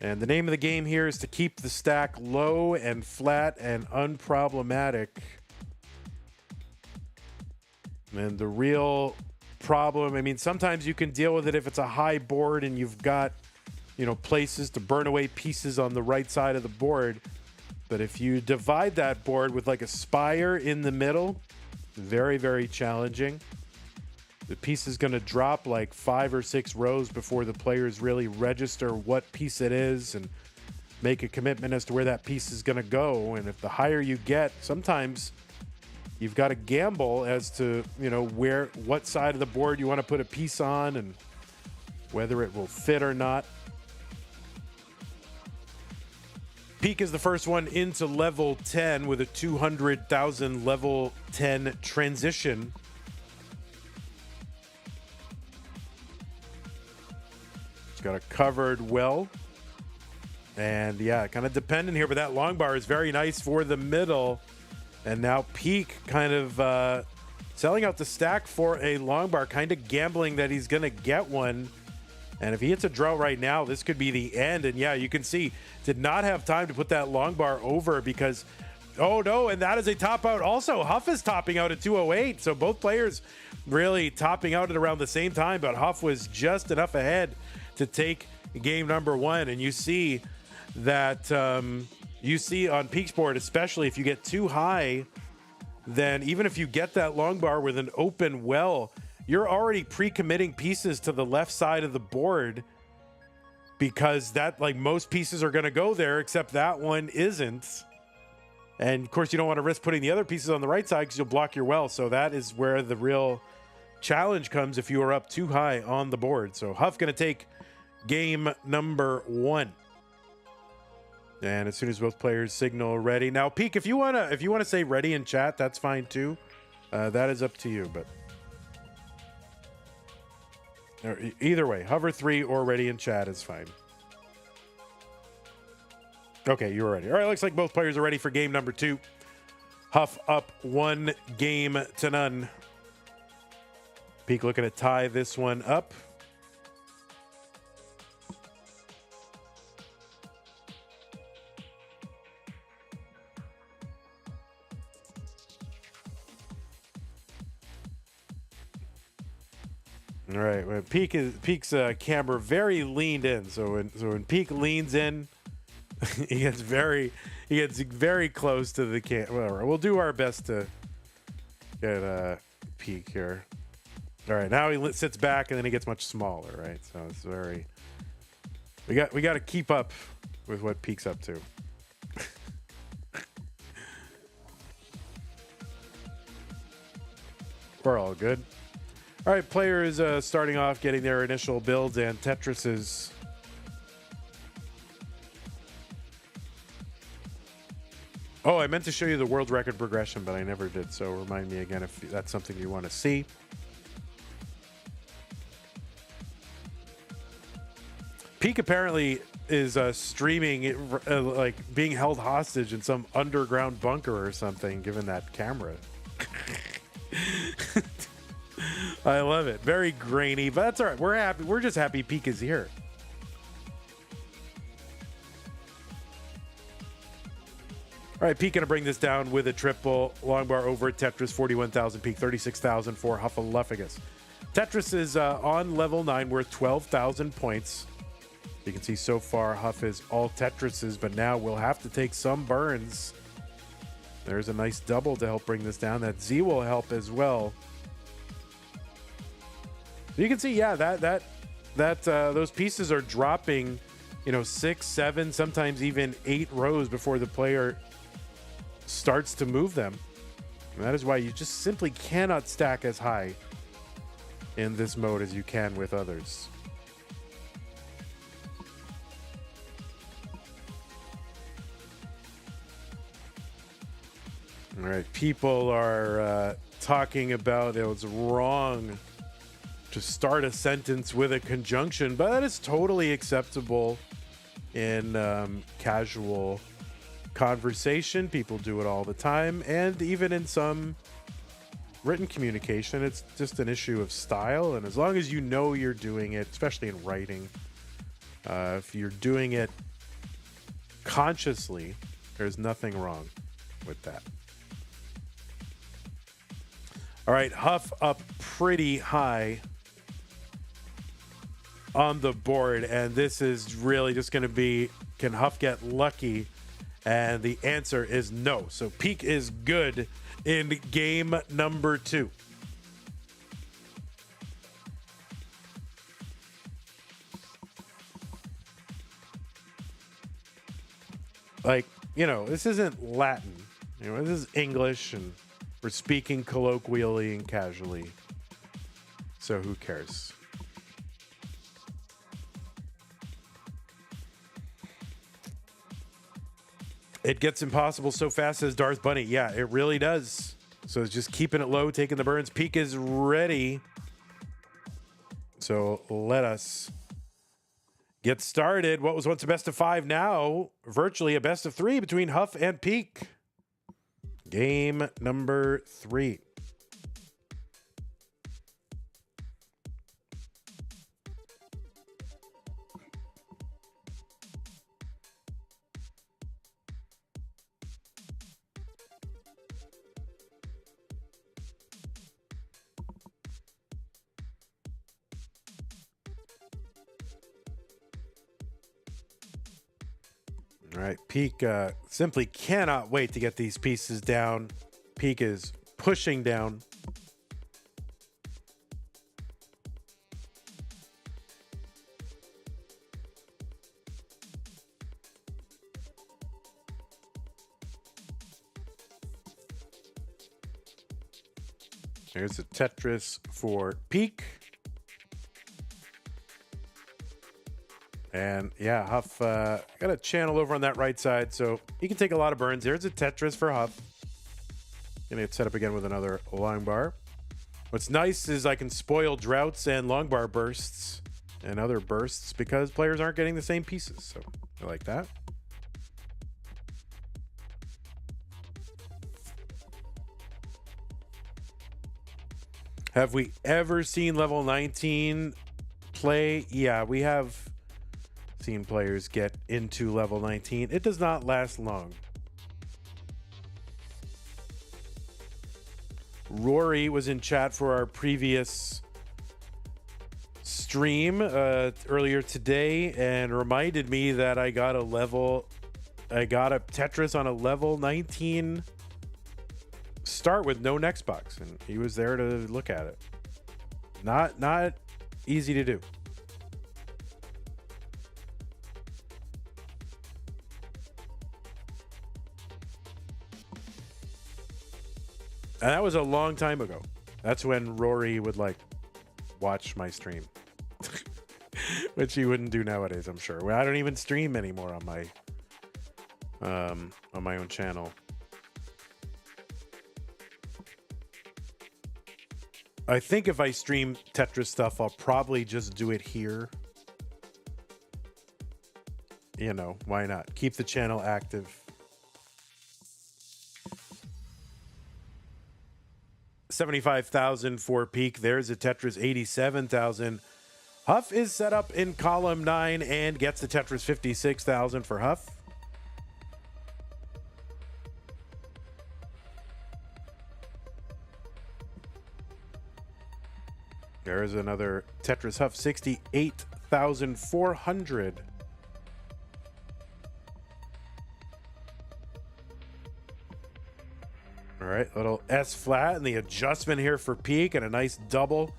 And the name of the game here is to keep the stack low and flat and unproblematic. And the real problem, I mean, sometimes you can deal with it if it's a high board and you've got, you know, places to burn away pieces on the right side of the board. But if you divide that board with like a spire in the middle, very, very challenging. The piece is going to drop like 5 or 6 rows before the players really register what piece it is and make a commitment as to where that piece is going to go. And if the higher you get, sometimes you've got to gamble as to, you know, what side of the board you want to put a piece on and whether it will fit or not. Pkric is the first one into level 10 with a 200,000 level 10 transition. It's got it covered well. And yeah, kind of dependent here, but that long bar is very nice for the middle. And now Pkric kind of selling out the stack for a long bar, kind of gambling that he's going to get one. And if he hits a draw right now, this could be the end. And yeah, you can see, did not have time to put that long bar over because, oh no, and that is a top out. Also, Huff is topping out at 208. So both players really topping out at around the same time, but Huff was just enough ahead to take game number 1. And you see that, you see on Pkric's board, especially if you get too high, then even if you get that long bar with an open well, you're already pre-committing pieces to the left side of the board because that, like, most pieces are going to go there, except that one isn't. And of course, you don't want to risk putting the other pieces on the right side because you'll block your well. So that is where the real challenge comes if you are up too high on the board. So Huff going to take game number 1. And as soon as both players signal ready. Now, Peak, if you wanna say ready in chat, that's fine too. That is up to you, but either way, hover 3 or ready in chat is fine. Okay, you're ready. All right, looks like both players are ready for game number 2. Huff up 1 game to none. Peak looking to tie this one up. All right, when Peak's camera very leaned in. So when Peak leans in, he gets very close to the camera. We'll do our best to get Peak here. All right, now he sits back and then he gets much smaller, right? So it's very. We got to keep up with what Peak's up to. We're all good. All right, players starting off getting their initial builds and Tetrises. Oh, I meant to show you the world record progression, but I never did. So remind me again if that's something you want to see. Peak apparently is streaming like being held hostage in some underground bunker or something, given that camera. I love it. Very grainy, but that's all right. We're happy. We're just happy Peak is here. All right, Peak going to bring this down with a triple long bar over at Tetris, 41,000 Peak, 36,000 for Huffleophagus. Tetris is on level 9 worth 12,000 points. You can see so far Huff is all Tetrises, but now we'll have to take some burns. There's a nice double to help bring this down. That Z will help as well. You can see, yeah, that those pieces are dropping, 6, 7, sometimes even 8 rows before the player starts to move them. And that is why you just simply cannot stack as high in this mode as you can with others. All right, people are talking about it was wrong to start a sentence with a conjunction, but that is totally acceptable in casual conversation. People do it all the time, and even in some written communication, it's just an issue of style. And as long as you know you're doing it, especially in writing, if you're doing it consciously, there's nothing wrong with that. All right, Huff up pretty high on the board, and this is really just going to be, can Huff get lucky? And the answer is no. So Peak is good in game number 2. Like, this isn't Latin. This is English, and we're speaking colloquially and casually. So who cares? It gets impossible so fast, says Darth Bunny. Yeah, it really does. So it's just keeping it low, taking the burns. Peak is ready. So let us get started. What was once a best of 5, now virtually a best of 3 between Huff and Peak. Game number 3. All right, Peak simply cannot wait to get these pieces down. Peak is pushing down. Here's a Tetris for Peak. And yeah, Huff got a channel over on that right side, so he can take a lot of burns. There's a Tetris for Huff. Gonna get set up again with another long bar. What's nice is I can spoil droughts and long bar bursts and other bursts because players aren't getting the same pieces. So I like that. Have we ever seen level 19 play? Yeah, we have seen players get into level 19. It does not last long. Rory was in chat for our previous stream earlier today and reminded me that I got a Tetris on a level 19 start with no next box, and he was there to look at it. Not easy to do. And that was a long time ago. That's when Rory would like watch my stream, which he wouldn't do nowadays, I'm sure. Well, I don't even stream anymore on my own channel. I think if I stream Tetris stuff, I'll probably just do it here. You know, why not? Keep the channel active. $75,000 for Peak. There's a Tetris 87,000. Huff is set up in column 9 and gets the Tetris 56,000 for Huff. There's another Tetris Huff 68,400. All right, little S flat and the adjustment here for Peak and a nice double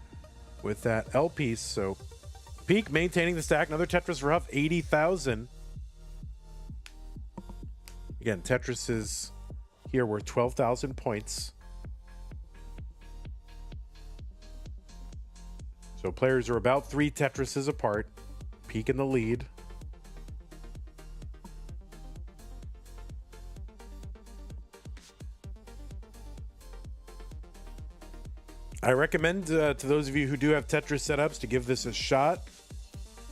with that L piece. So Peak maintaining the stack. Another Tetris for Huff, 80,000. Again, Tetris is here worth 12,000 points. So players are about 3 Tetrises apart. Peak in the lead. I recommend to those of you who do have Tetris setups to give this a shot.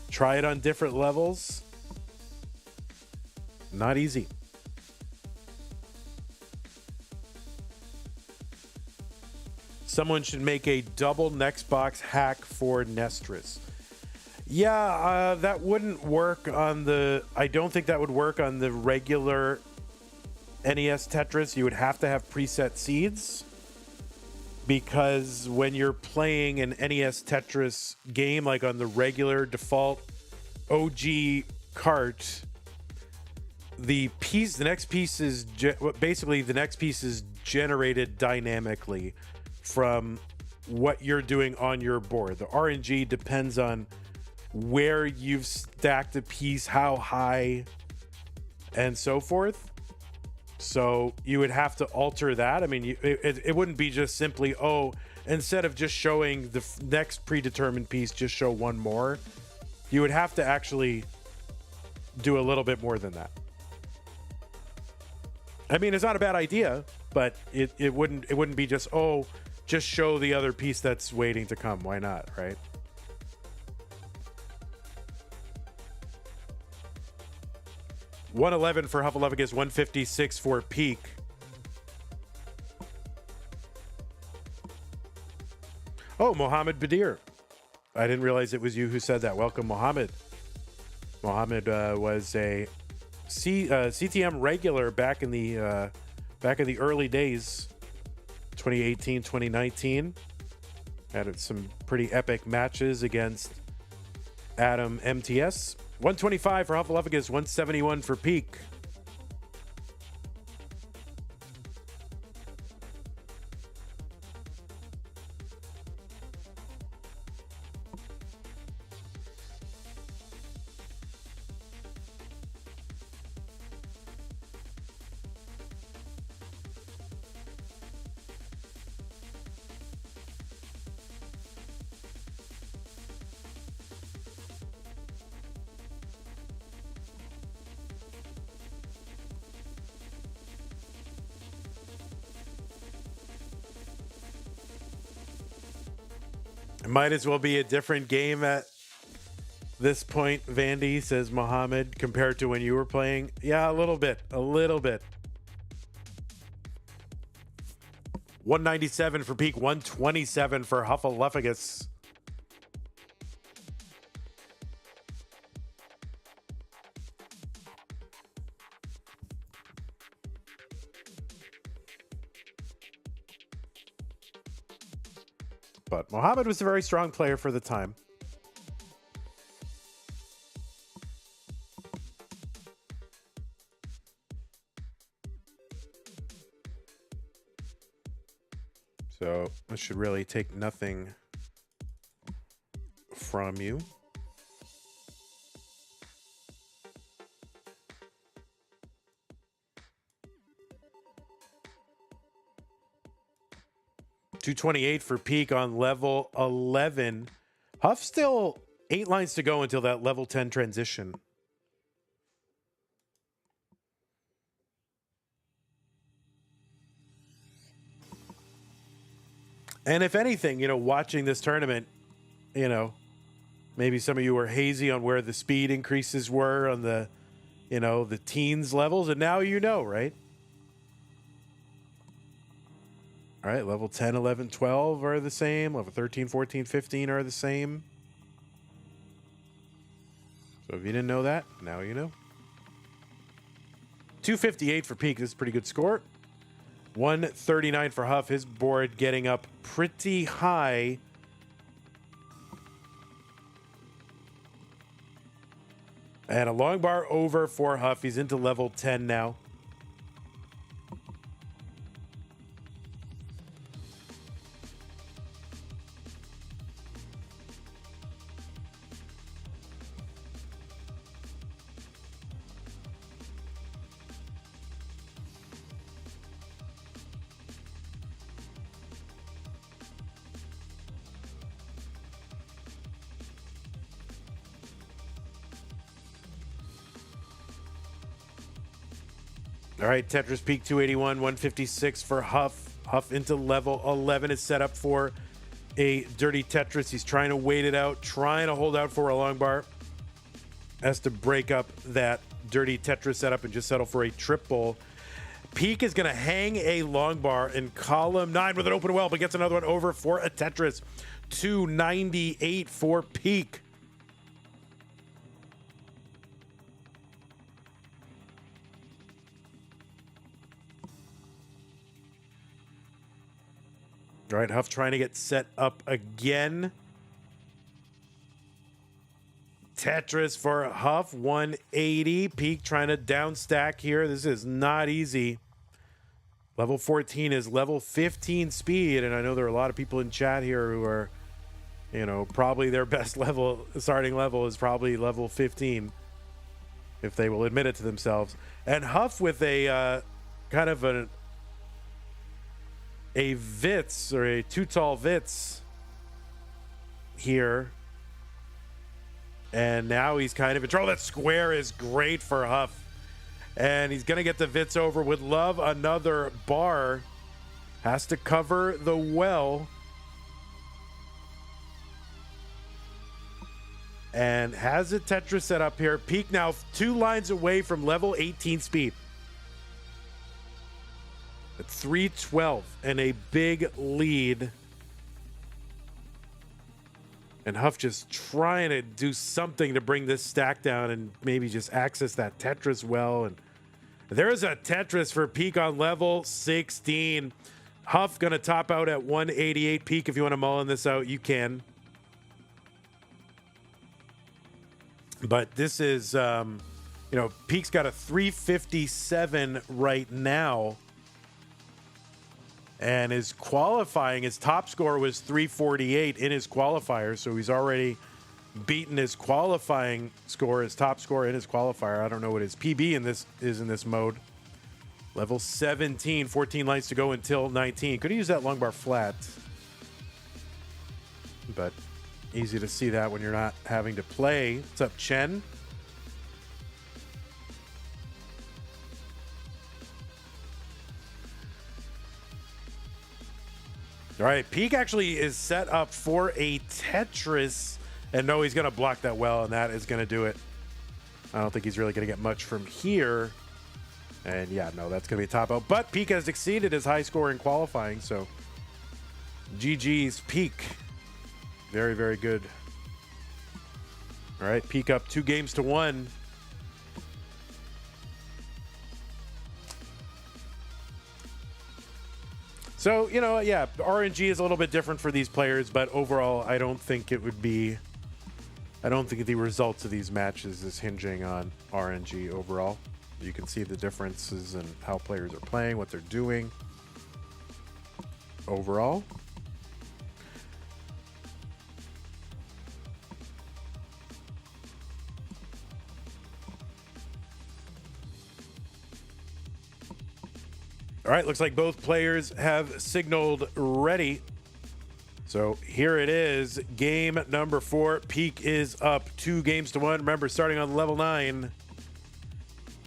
Try it on different levels. Not easy. Someone should make a double next box hack for Nestris. Yeah, that wouldn't work on the... I don't think that would work on the regular NES Tetris. You would have to have preset seeds. Because when you're playing an NES Tetris game, like on the regular default OG cart, the next piece is generated dynamically from what you're doing on your board. The RNG depends on where you've stacked a piece, how high, and so forth. So you would have to alter that. I mean, it wouldn't be just simply, oh, instead of just showing the next predetermined piece, just show one more. You would have to actually do a little bit more than that. I mean, it's not a bad idea, but it wouldn't be just, oh, just show the other piece that's waiting to come. Why not, right? $111 for Huffleophagus, $156 for Peak. Oh, Mohammed Badir. I didn't realize it was you who said that. Welcome, Mohammed. Mohammed was a CTM regular back in the early days, 2018, 2019. Had some pretty epic matches against Adam MTS. 125 for Huffleophagus, 171 for Peak. It might as well be a different game at this point, Vandy, says Mohammed, compared to when you were playing. Yeah, a little bit. A little bit. 197 for Peak, 127 for Huffleophagus. But Mohammed was a very strong player for the time. So this should really take nothing from you. $228 for Peak on level 11. Huff still 8 lines to go until that level 10 transition. And if anything, watching this tournament, maybe some of you were hazy on where the speed increases were on the, the teens levels. And now right? All right, level 10, 11, 12 are the same. Level 13, 14, 15 are the same. So if you didn't know that, now you know. 258 for Peak. This is a pretty good score. 139 for Huff. His board getting up pretty high. And a long bar over for Huff. He's into level 10 now. All right, Tetris Peak 281, 156 for Huff. Huff into level 11 is set up for a dirty Tetris. He's trying to wait it out, trying to hold out for a long bar. Has to break up that dirty Tetris setup and just settle for a triple. Peak is going to hang a long bar in column 9 with an open well, but gets another one over for a Tetris. 298 for Peak. All right, Huff trying to get set up again. Tetris for Huff, 180. Peak trying to down stack here. This is not easy. Level 14 is level 15 speed, and I know there are a lot of people in chat here who are, probably their best starting level is probably level 15, if they will admit it to themselves. And Huff with a kind of a Vitz or a too tall Vitz here. And now he's kind of in trouble. That square is great for Huff. And he's going to get the Vitz over. Would love another bar. Has to cover the well. And has a Tetris set up here. Peak now 2 lines away from level 18 speed. At 312 and a big lead. And Huff just trying to do something to bring this stack down and maybe just access that Tetris well. And there's a Tetris for Peak on level 16. Huff going to top out at 188. Peak, if you want to mullin this out, you can. But this is, Peak's got a 357 right now. And his top score was 348 in his qualifier. So he's already beaten his qualifying score, his top score in his qualifier. I don't know what his PB is in this mode. Level 17, 14 lines to go until 19. Could have used that long bar flat. But easy to see that when you're not having to play. What's up, Chen? All right, Peak actually is set up for a Tetris, and no, he's going to block that well, and that is going to do it. I don't think he's really going to get much from here. And yeah, no, that's going to be a top out. But Peak has exceeded his high score in qualifying, so GG's Peak. Very, very good. All right, Peak up 2-1. So, you know, yeah, RNG is a little bit different for these players, but overall, I don't think it would be... I don't think the results of these matches is hinging on RNG overall. You can see the differences in how players are playing, what they're doing overall. All right, looks like both players have signaled ready. So here it is, game number 4. Peak is up 2-1. Remember, starting on level 9.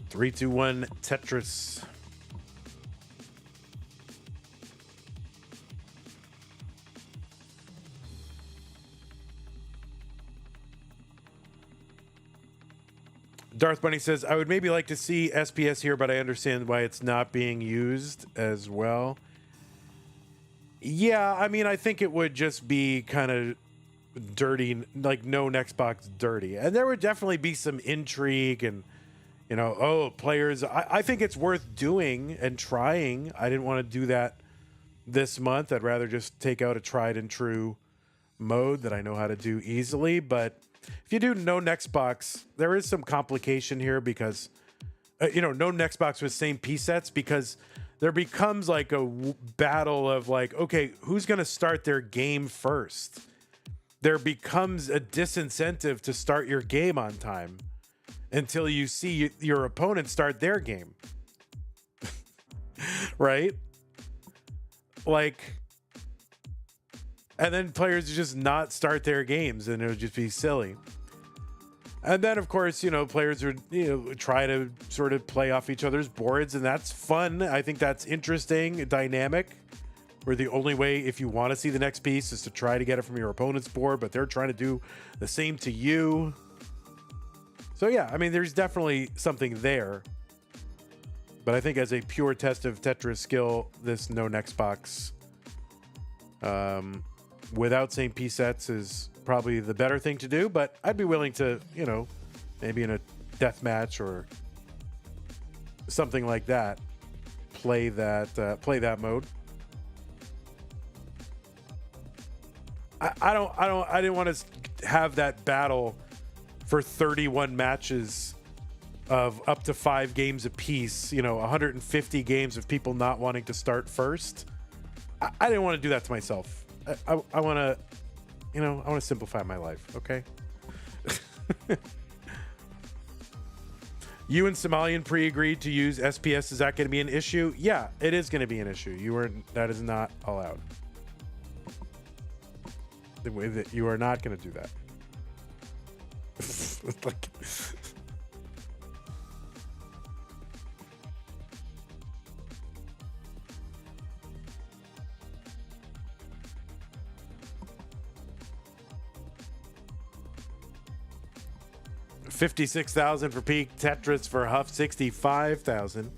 3, 2, 1, Tetris. Darth Bunny says, I would maybe like to see SPS here, but I understand why it's not being used as well. Yeah, I mean, I think it would just be kind of dirty, like no next box dirty. And there would definitely be some intrigue and, you know, oh, players. I think it's worth doing and trying. I didn't want to do that this month. I'd rather just take out a tried and true mode that I know how to do easily. But if you do no next box, there is some complication here because, you know, no next box with same piece sets, because there becomes like a battle of like, okay, who's going to start their game first? There becomes a disincentive to start your game on time until you see your opponent start their game. Right? Like, and then players just not start their games, and it would just be silly. And then, of course, you know, players would, you know, try to sort of play off each other's boards, and that's fun. I think that's interesting, dynamic, where the only way, if you want to see the next piece, is to try to get it from your opponent's board, but they're trying to do the same to you. So, yeah, I mean, there's definitely something there. But I think as a pure test of Tetris skill, this no next box without same piece sets is probably the better thing to do, but I'd be willing to, you know, maybe in a death match or something like that, play that mode. I didn't want to have that battle for 31 matches of up to 5 games apiece, you know, 150 games of people not wanting to start first. I didn't want to do that to myself. I want to, you know, I want to simplify my life, okay? You and Somalian pre-agreed to use SPS. Is that going to be an issue? Yeah, it is going to be an issue. That is not allowed. The way that you are not going to do that. Like, $56,000 for Peak, Tetris for Huff, $65,000.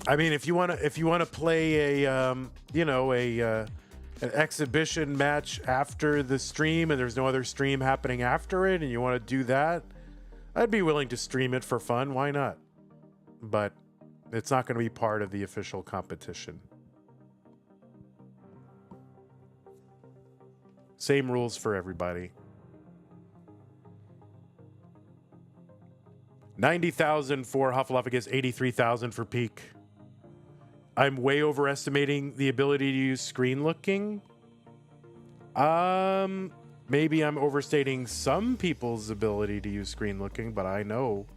I mean, if you want to play a you know, an exhibition match after the stream and there's no other stream happening after it, and you want to do that, I'd be willing to stream it for fun. Why not? But it's not going to be part of the official competition. Same rules for everybody. 90,000 for Huffleophagus, 83,000 for Peak. I'm way overestimating the ability to use screen looking. Maybe I'm overstating some people's ability to use screen looking, but I know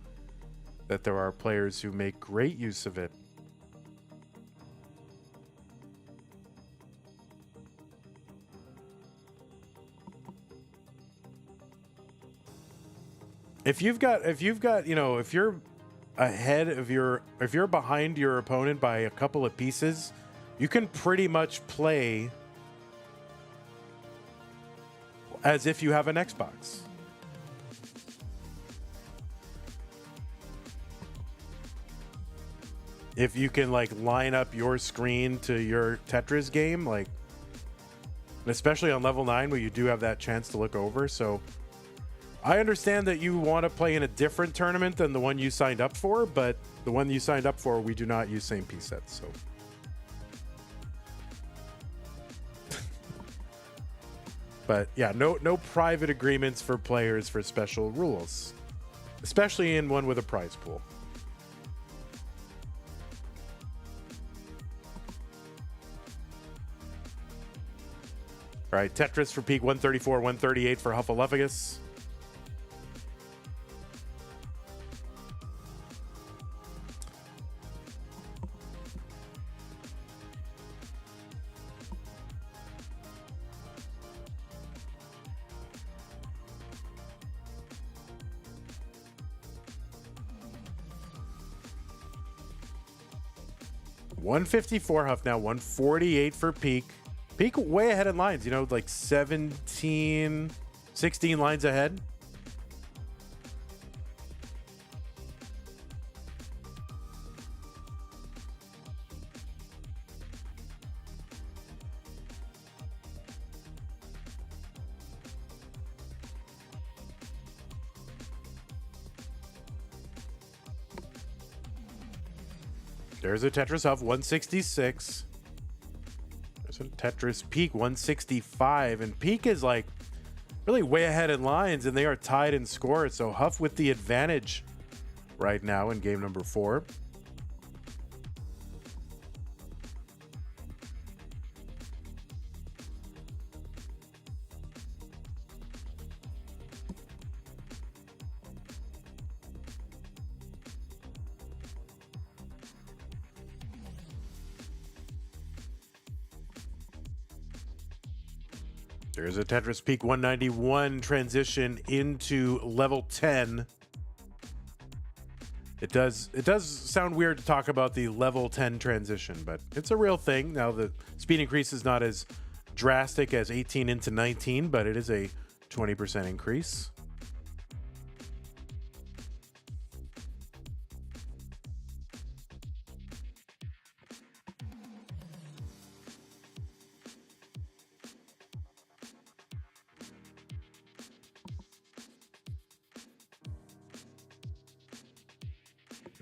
that there are players who make great use of it. If you've got, you know, if you're ahead of if you're behind your opponent by a couple of pieces, you can pretty much play as if you have an Xbox. If you can like line up your screen to your Tetris game, like, especially on level 9 where you do have that chance to look over. So I understand that you want to play in a different tournament than the one you signed up for, but the one you signed up for, we do not use same piece sets. So but yeah, no private agreements for players for special rules, especially in one with a prize pool. All right, Tetris for peak 134, 138 for Huffleophagus. $154 Huff now, 148 for Peak. Peak way ahead in lines, you know, like 16 lines ahead. There's a Tetris Huff, 166. There's a Tetris Peak, 165. And Peak is like really way ahead in lines, and they are tied in score. So Huff with the advantage right now in game number 4. There's a Tetris Peak 191 transition into level 10. It does sound weird to talk about the level 10 transition, but it's a real thing. Now the speed increase is not as drastic as 18 into 19, but it is a 20% increase.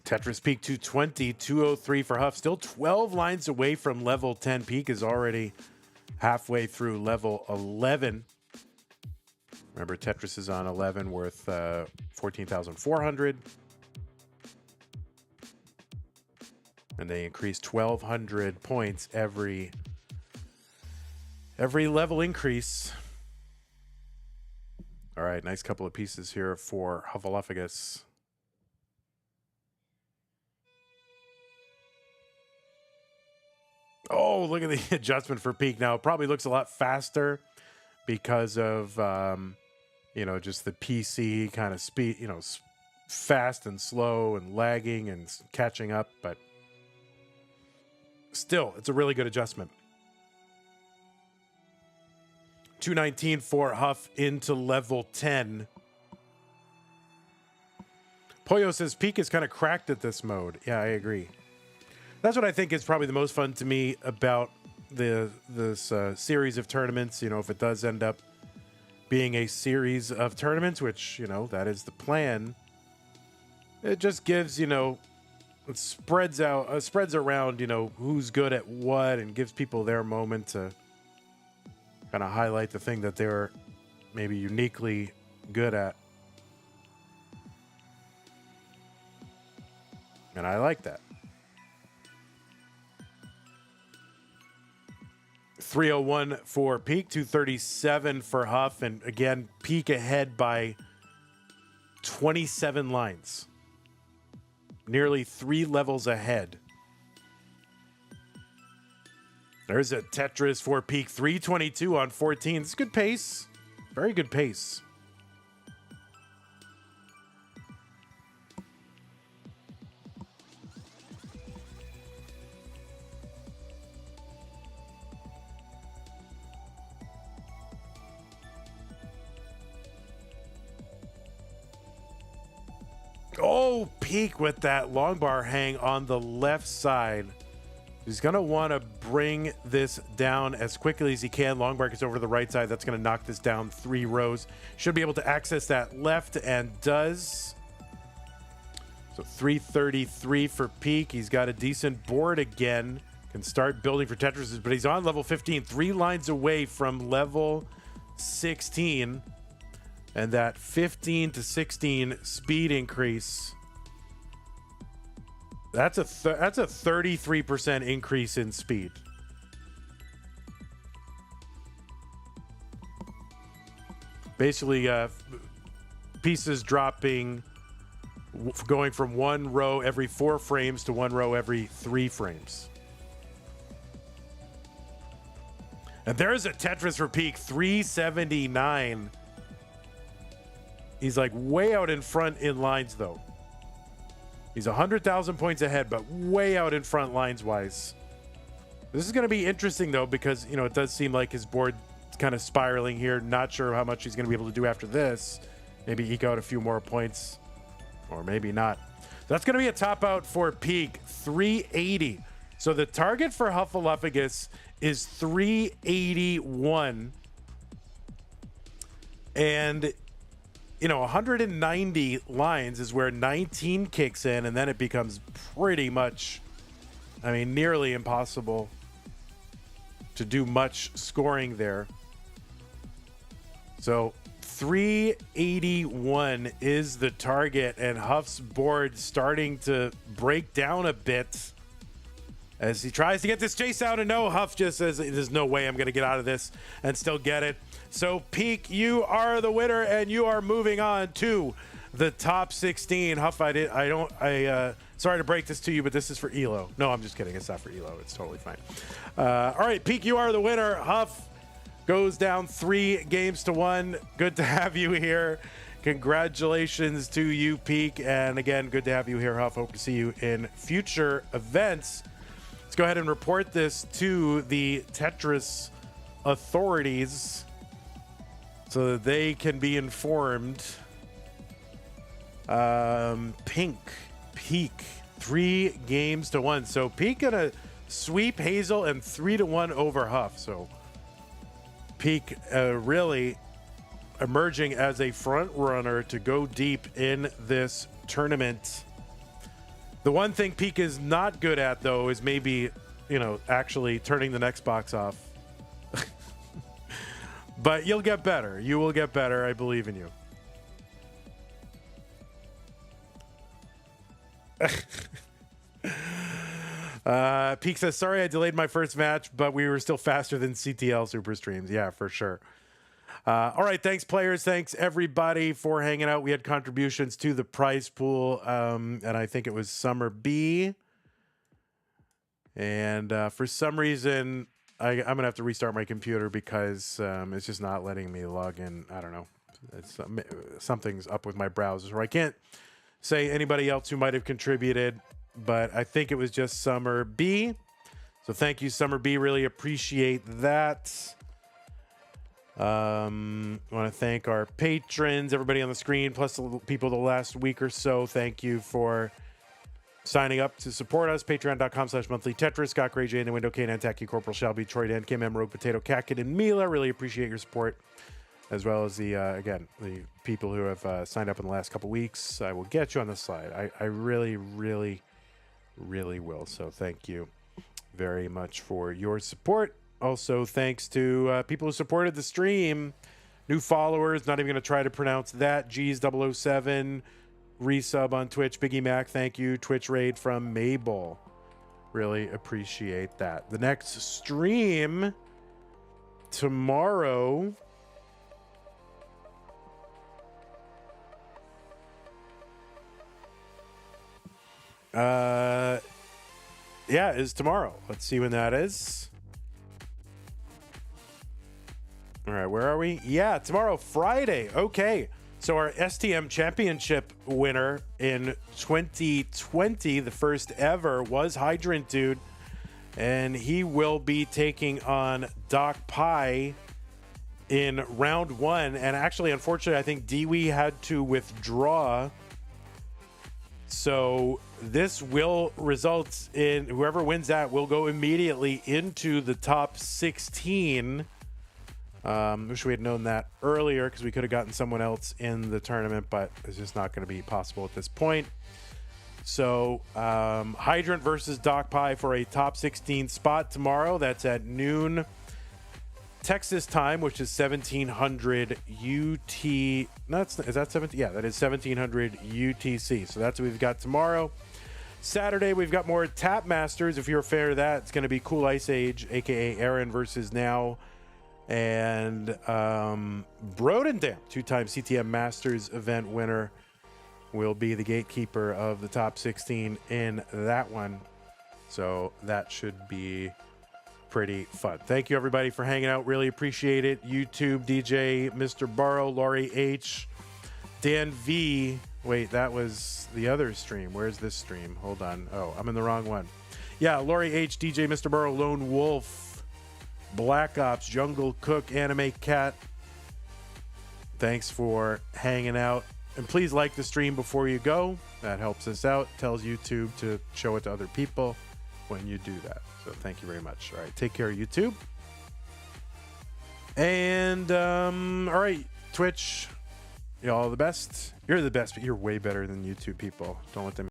Tetris Peak 220, 203 for Huff. Still 12 lines away from level 10. Peak is already halfway through level 11. Remember, Tetris is on 11 worth 14,400. And they increase 1,200 points every level increase. All right, nice couple of pieces here for Huffleophagus. Oh, look at the adjustment for Peak now. It probably looks a lot faster because of, you know, just the PC kind of speed, you know, fast and slow and lagging and catching up. But still, it's a really good adjustment. 219 for Huff into level 10. Poyo says Peak is kind of cracked at this mode. Yeah, I agree. That's what I think is probably the most fun to me about this series of tournaments. You know, if it does end up being a series of tournaments, which, you know, that is the plan, it just gives, you know, it spreads around, you know, who's good at what, and gives people their moment to kind of highlight the thing that they're maybe uniquely good at. And I like that. 301 for Peak, 237 for Huff, and again, Peak ahead by 27 lines. nearly 3 levels ahead. There's a Tetris for Peak 322 on 14. It's good pace. Very good pace. Oh, Peak with that long bar hang on the left side. He's going to want to bring this down as quickly as he can. Long bar gets over to the right side. That's going to knock this down 3 rows. Should be able to access that left and does. So 333 for Peak. He's got a decent board again. Can start building for Tetris, but he's on level 15. 3 lines away from level 16. And that 15 to 16 speed increase, that's a 33% increase in speed. Basically, pieces dropping, going from 1 row every 4 frames to 1 row every 3 frames. And there's a Tetris for Peak 379. He's like way out in front in lines, though. He's 100,000 points ahead, but way out in front lines wise. This is going to be interesting, though, because, you know, it does seem like his board is kind of spiraling here. Not sure how much he's going to be able to do after this. Maybe eke out a few more points, or maybe not. That's going to be a top out for Peak 380. So the target for Huffleophagus is 381. And you know, 190 lines is where 19 kicks in, and then it becomes pretty much, I mean, nearly impossible to do much scoring there. So 381 is the target, and Huff's board starting to break down a bit as he tries to get this chase out, and no, Huff just says, there's no way I'm going to get out of this and still get it. So Peak, you are the winner, and you are moving on to the top 16. Huff, sorry to break this to you, but this is for Elo. No, I'm just kidding. It's not for Elo. It's totally fine. All right, Peak, you are the winner. Huff goes down 3 games to 1. Good to have you here. Congratulations to you, Peak. And again, good to have you here, Huff. Hope to see you in future events. Let's go ahead and report this to the Tetris authorities so that they can be informed. Peak 3 games to 1. So Peak gonna sweep Hazel and 3-1 over Huff. So Peak really emerging as a front runner to go deep in this tournament. The one thing Peak is not good at, though, is maybe, you know, actually turning the next box off. But you'll get better. You will get better. I believe in you. Peak says, sorry I delayed my first match, but we were still faster than CTL Super Streams. Yeah, for sure. All right, thanks, players. Thanks, everybody, for hanging out. We had contributions to the prize pool, and I think it was Summer B. And for some reason, I'm going to have to restart my computer because it's just not letting me log in. I don't know. Something's up with my browser. Or I can't say anybody else who might have contributed, but I think it was just Summer B. So thank you, Summer B. Really appreciate that. I want to thank our patrons, everybody on the screen, plus the people the last week or so. Thank you for signing up to support us. Patreon.com/monthlytetris. Scott Gray, Jay in the window, Kane, Tacky, Corporal Shelby, Troy Dan, Kim M, Rogue Potato, Kakin, and Mila. Really appreciate your support, as well as the the people who have signed up in the last couple weeks. I will get you on the slide. I really, really, really will. So thank you very much for your support. Also, thanks to people who supported the stream. New followers, not even going to try to pronounce that. G's007, resub on Twitch. Biggie Mac, thank you. Twitch raid from Mabel. Really appreciate that. The next stream tomorrow Yeah, is tomorrow. Let's see when that is. All right, where are we? Yeah, tomorrow, Friday. Okay. So our STM championship winner in 2020, the first ever, was Hydrant Dude. And he will be taking on Doc Pie in round 1. And actually, unfortunately, I think Dewey had to withdraw. So this will result in whoever wins that will go immediately into the top 16. Wish we had known that earlier because we could have gotten someone else in the tournament, but it's just not going to be possible at this point. So Hydrant versus Doc Pie for a top 16 spot tomorrow. That's at noon Texas time, which is 1700 UT. No, is that 17? Yeah, that is 1700 UTC. So that's what we've got tomorrow. Saturday, we've got more Tap Masters. If you're a fan of that, it's going to be Cool Ice Age, aka Aaron versus Now. And Brodendam, 2-time CTM Masters event winner, will be the gatekeeper of the top 16 in that one. So that should be pretty fun. Thank you, everybody, for hanging out. Really appreciate it. YouTube, DJ, Mr. Burrow, Laurie H, Dan V. Wait, that was the other stream. Where's this stream? Hold on. Oh, I'm in the wrong one. Yeah, Laurie H, DJ, Mr. Burrow, Lone Wolf, Black Ops, Jungle Cook, Anime Cat. Thanks for hanging out. And please like the stream before you go. That helps us out. Tells YouTube to show it to other people when you do that. So thank you very much. All right, take care, YouTube. And all right, Twitch, y'all the best. You're the best, but you're way better than YouTube people. Don't let them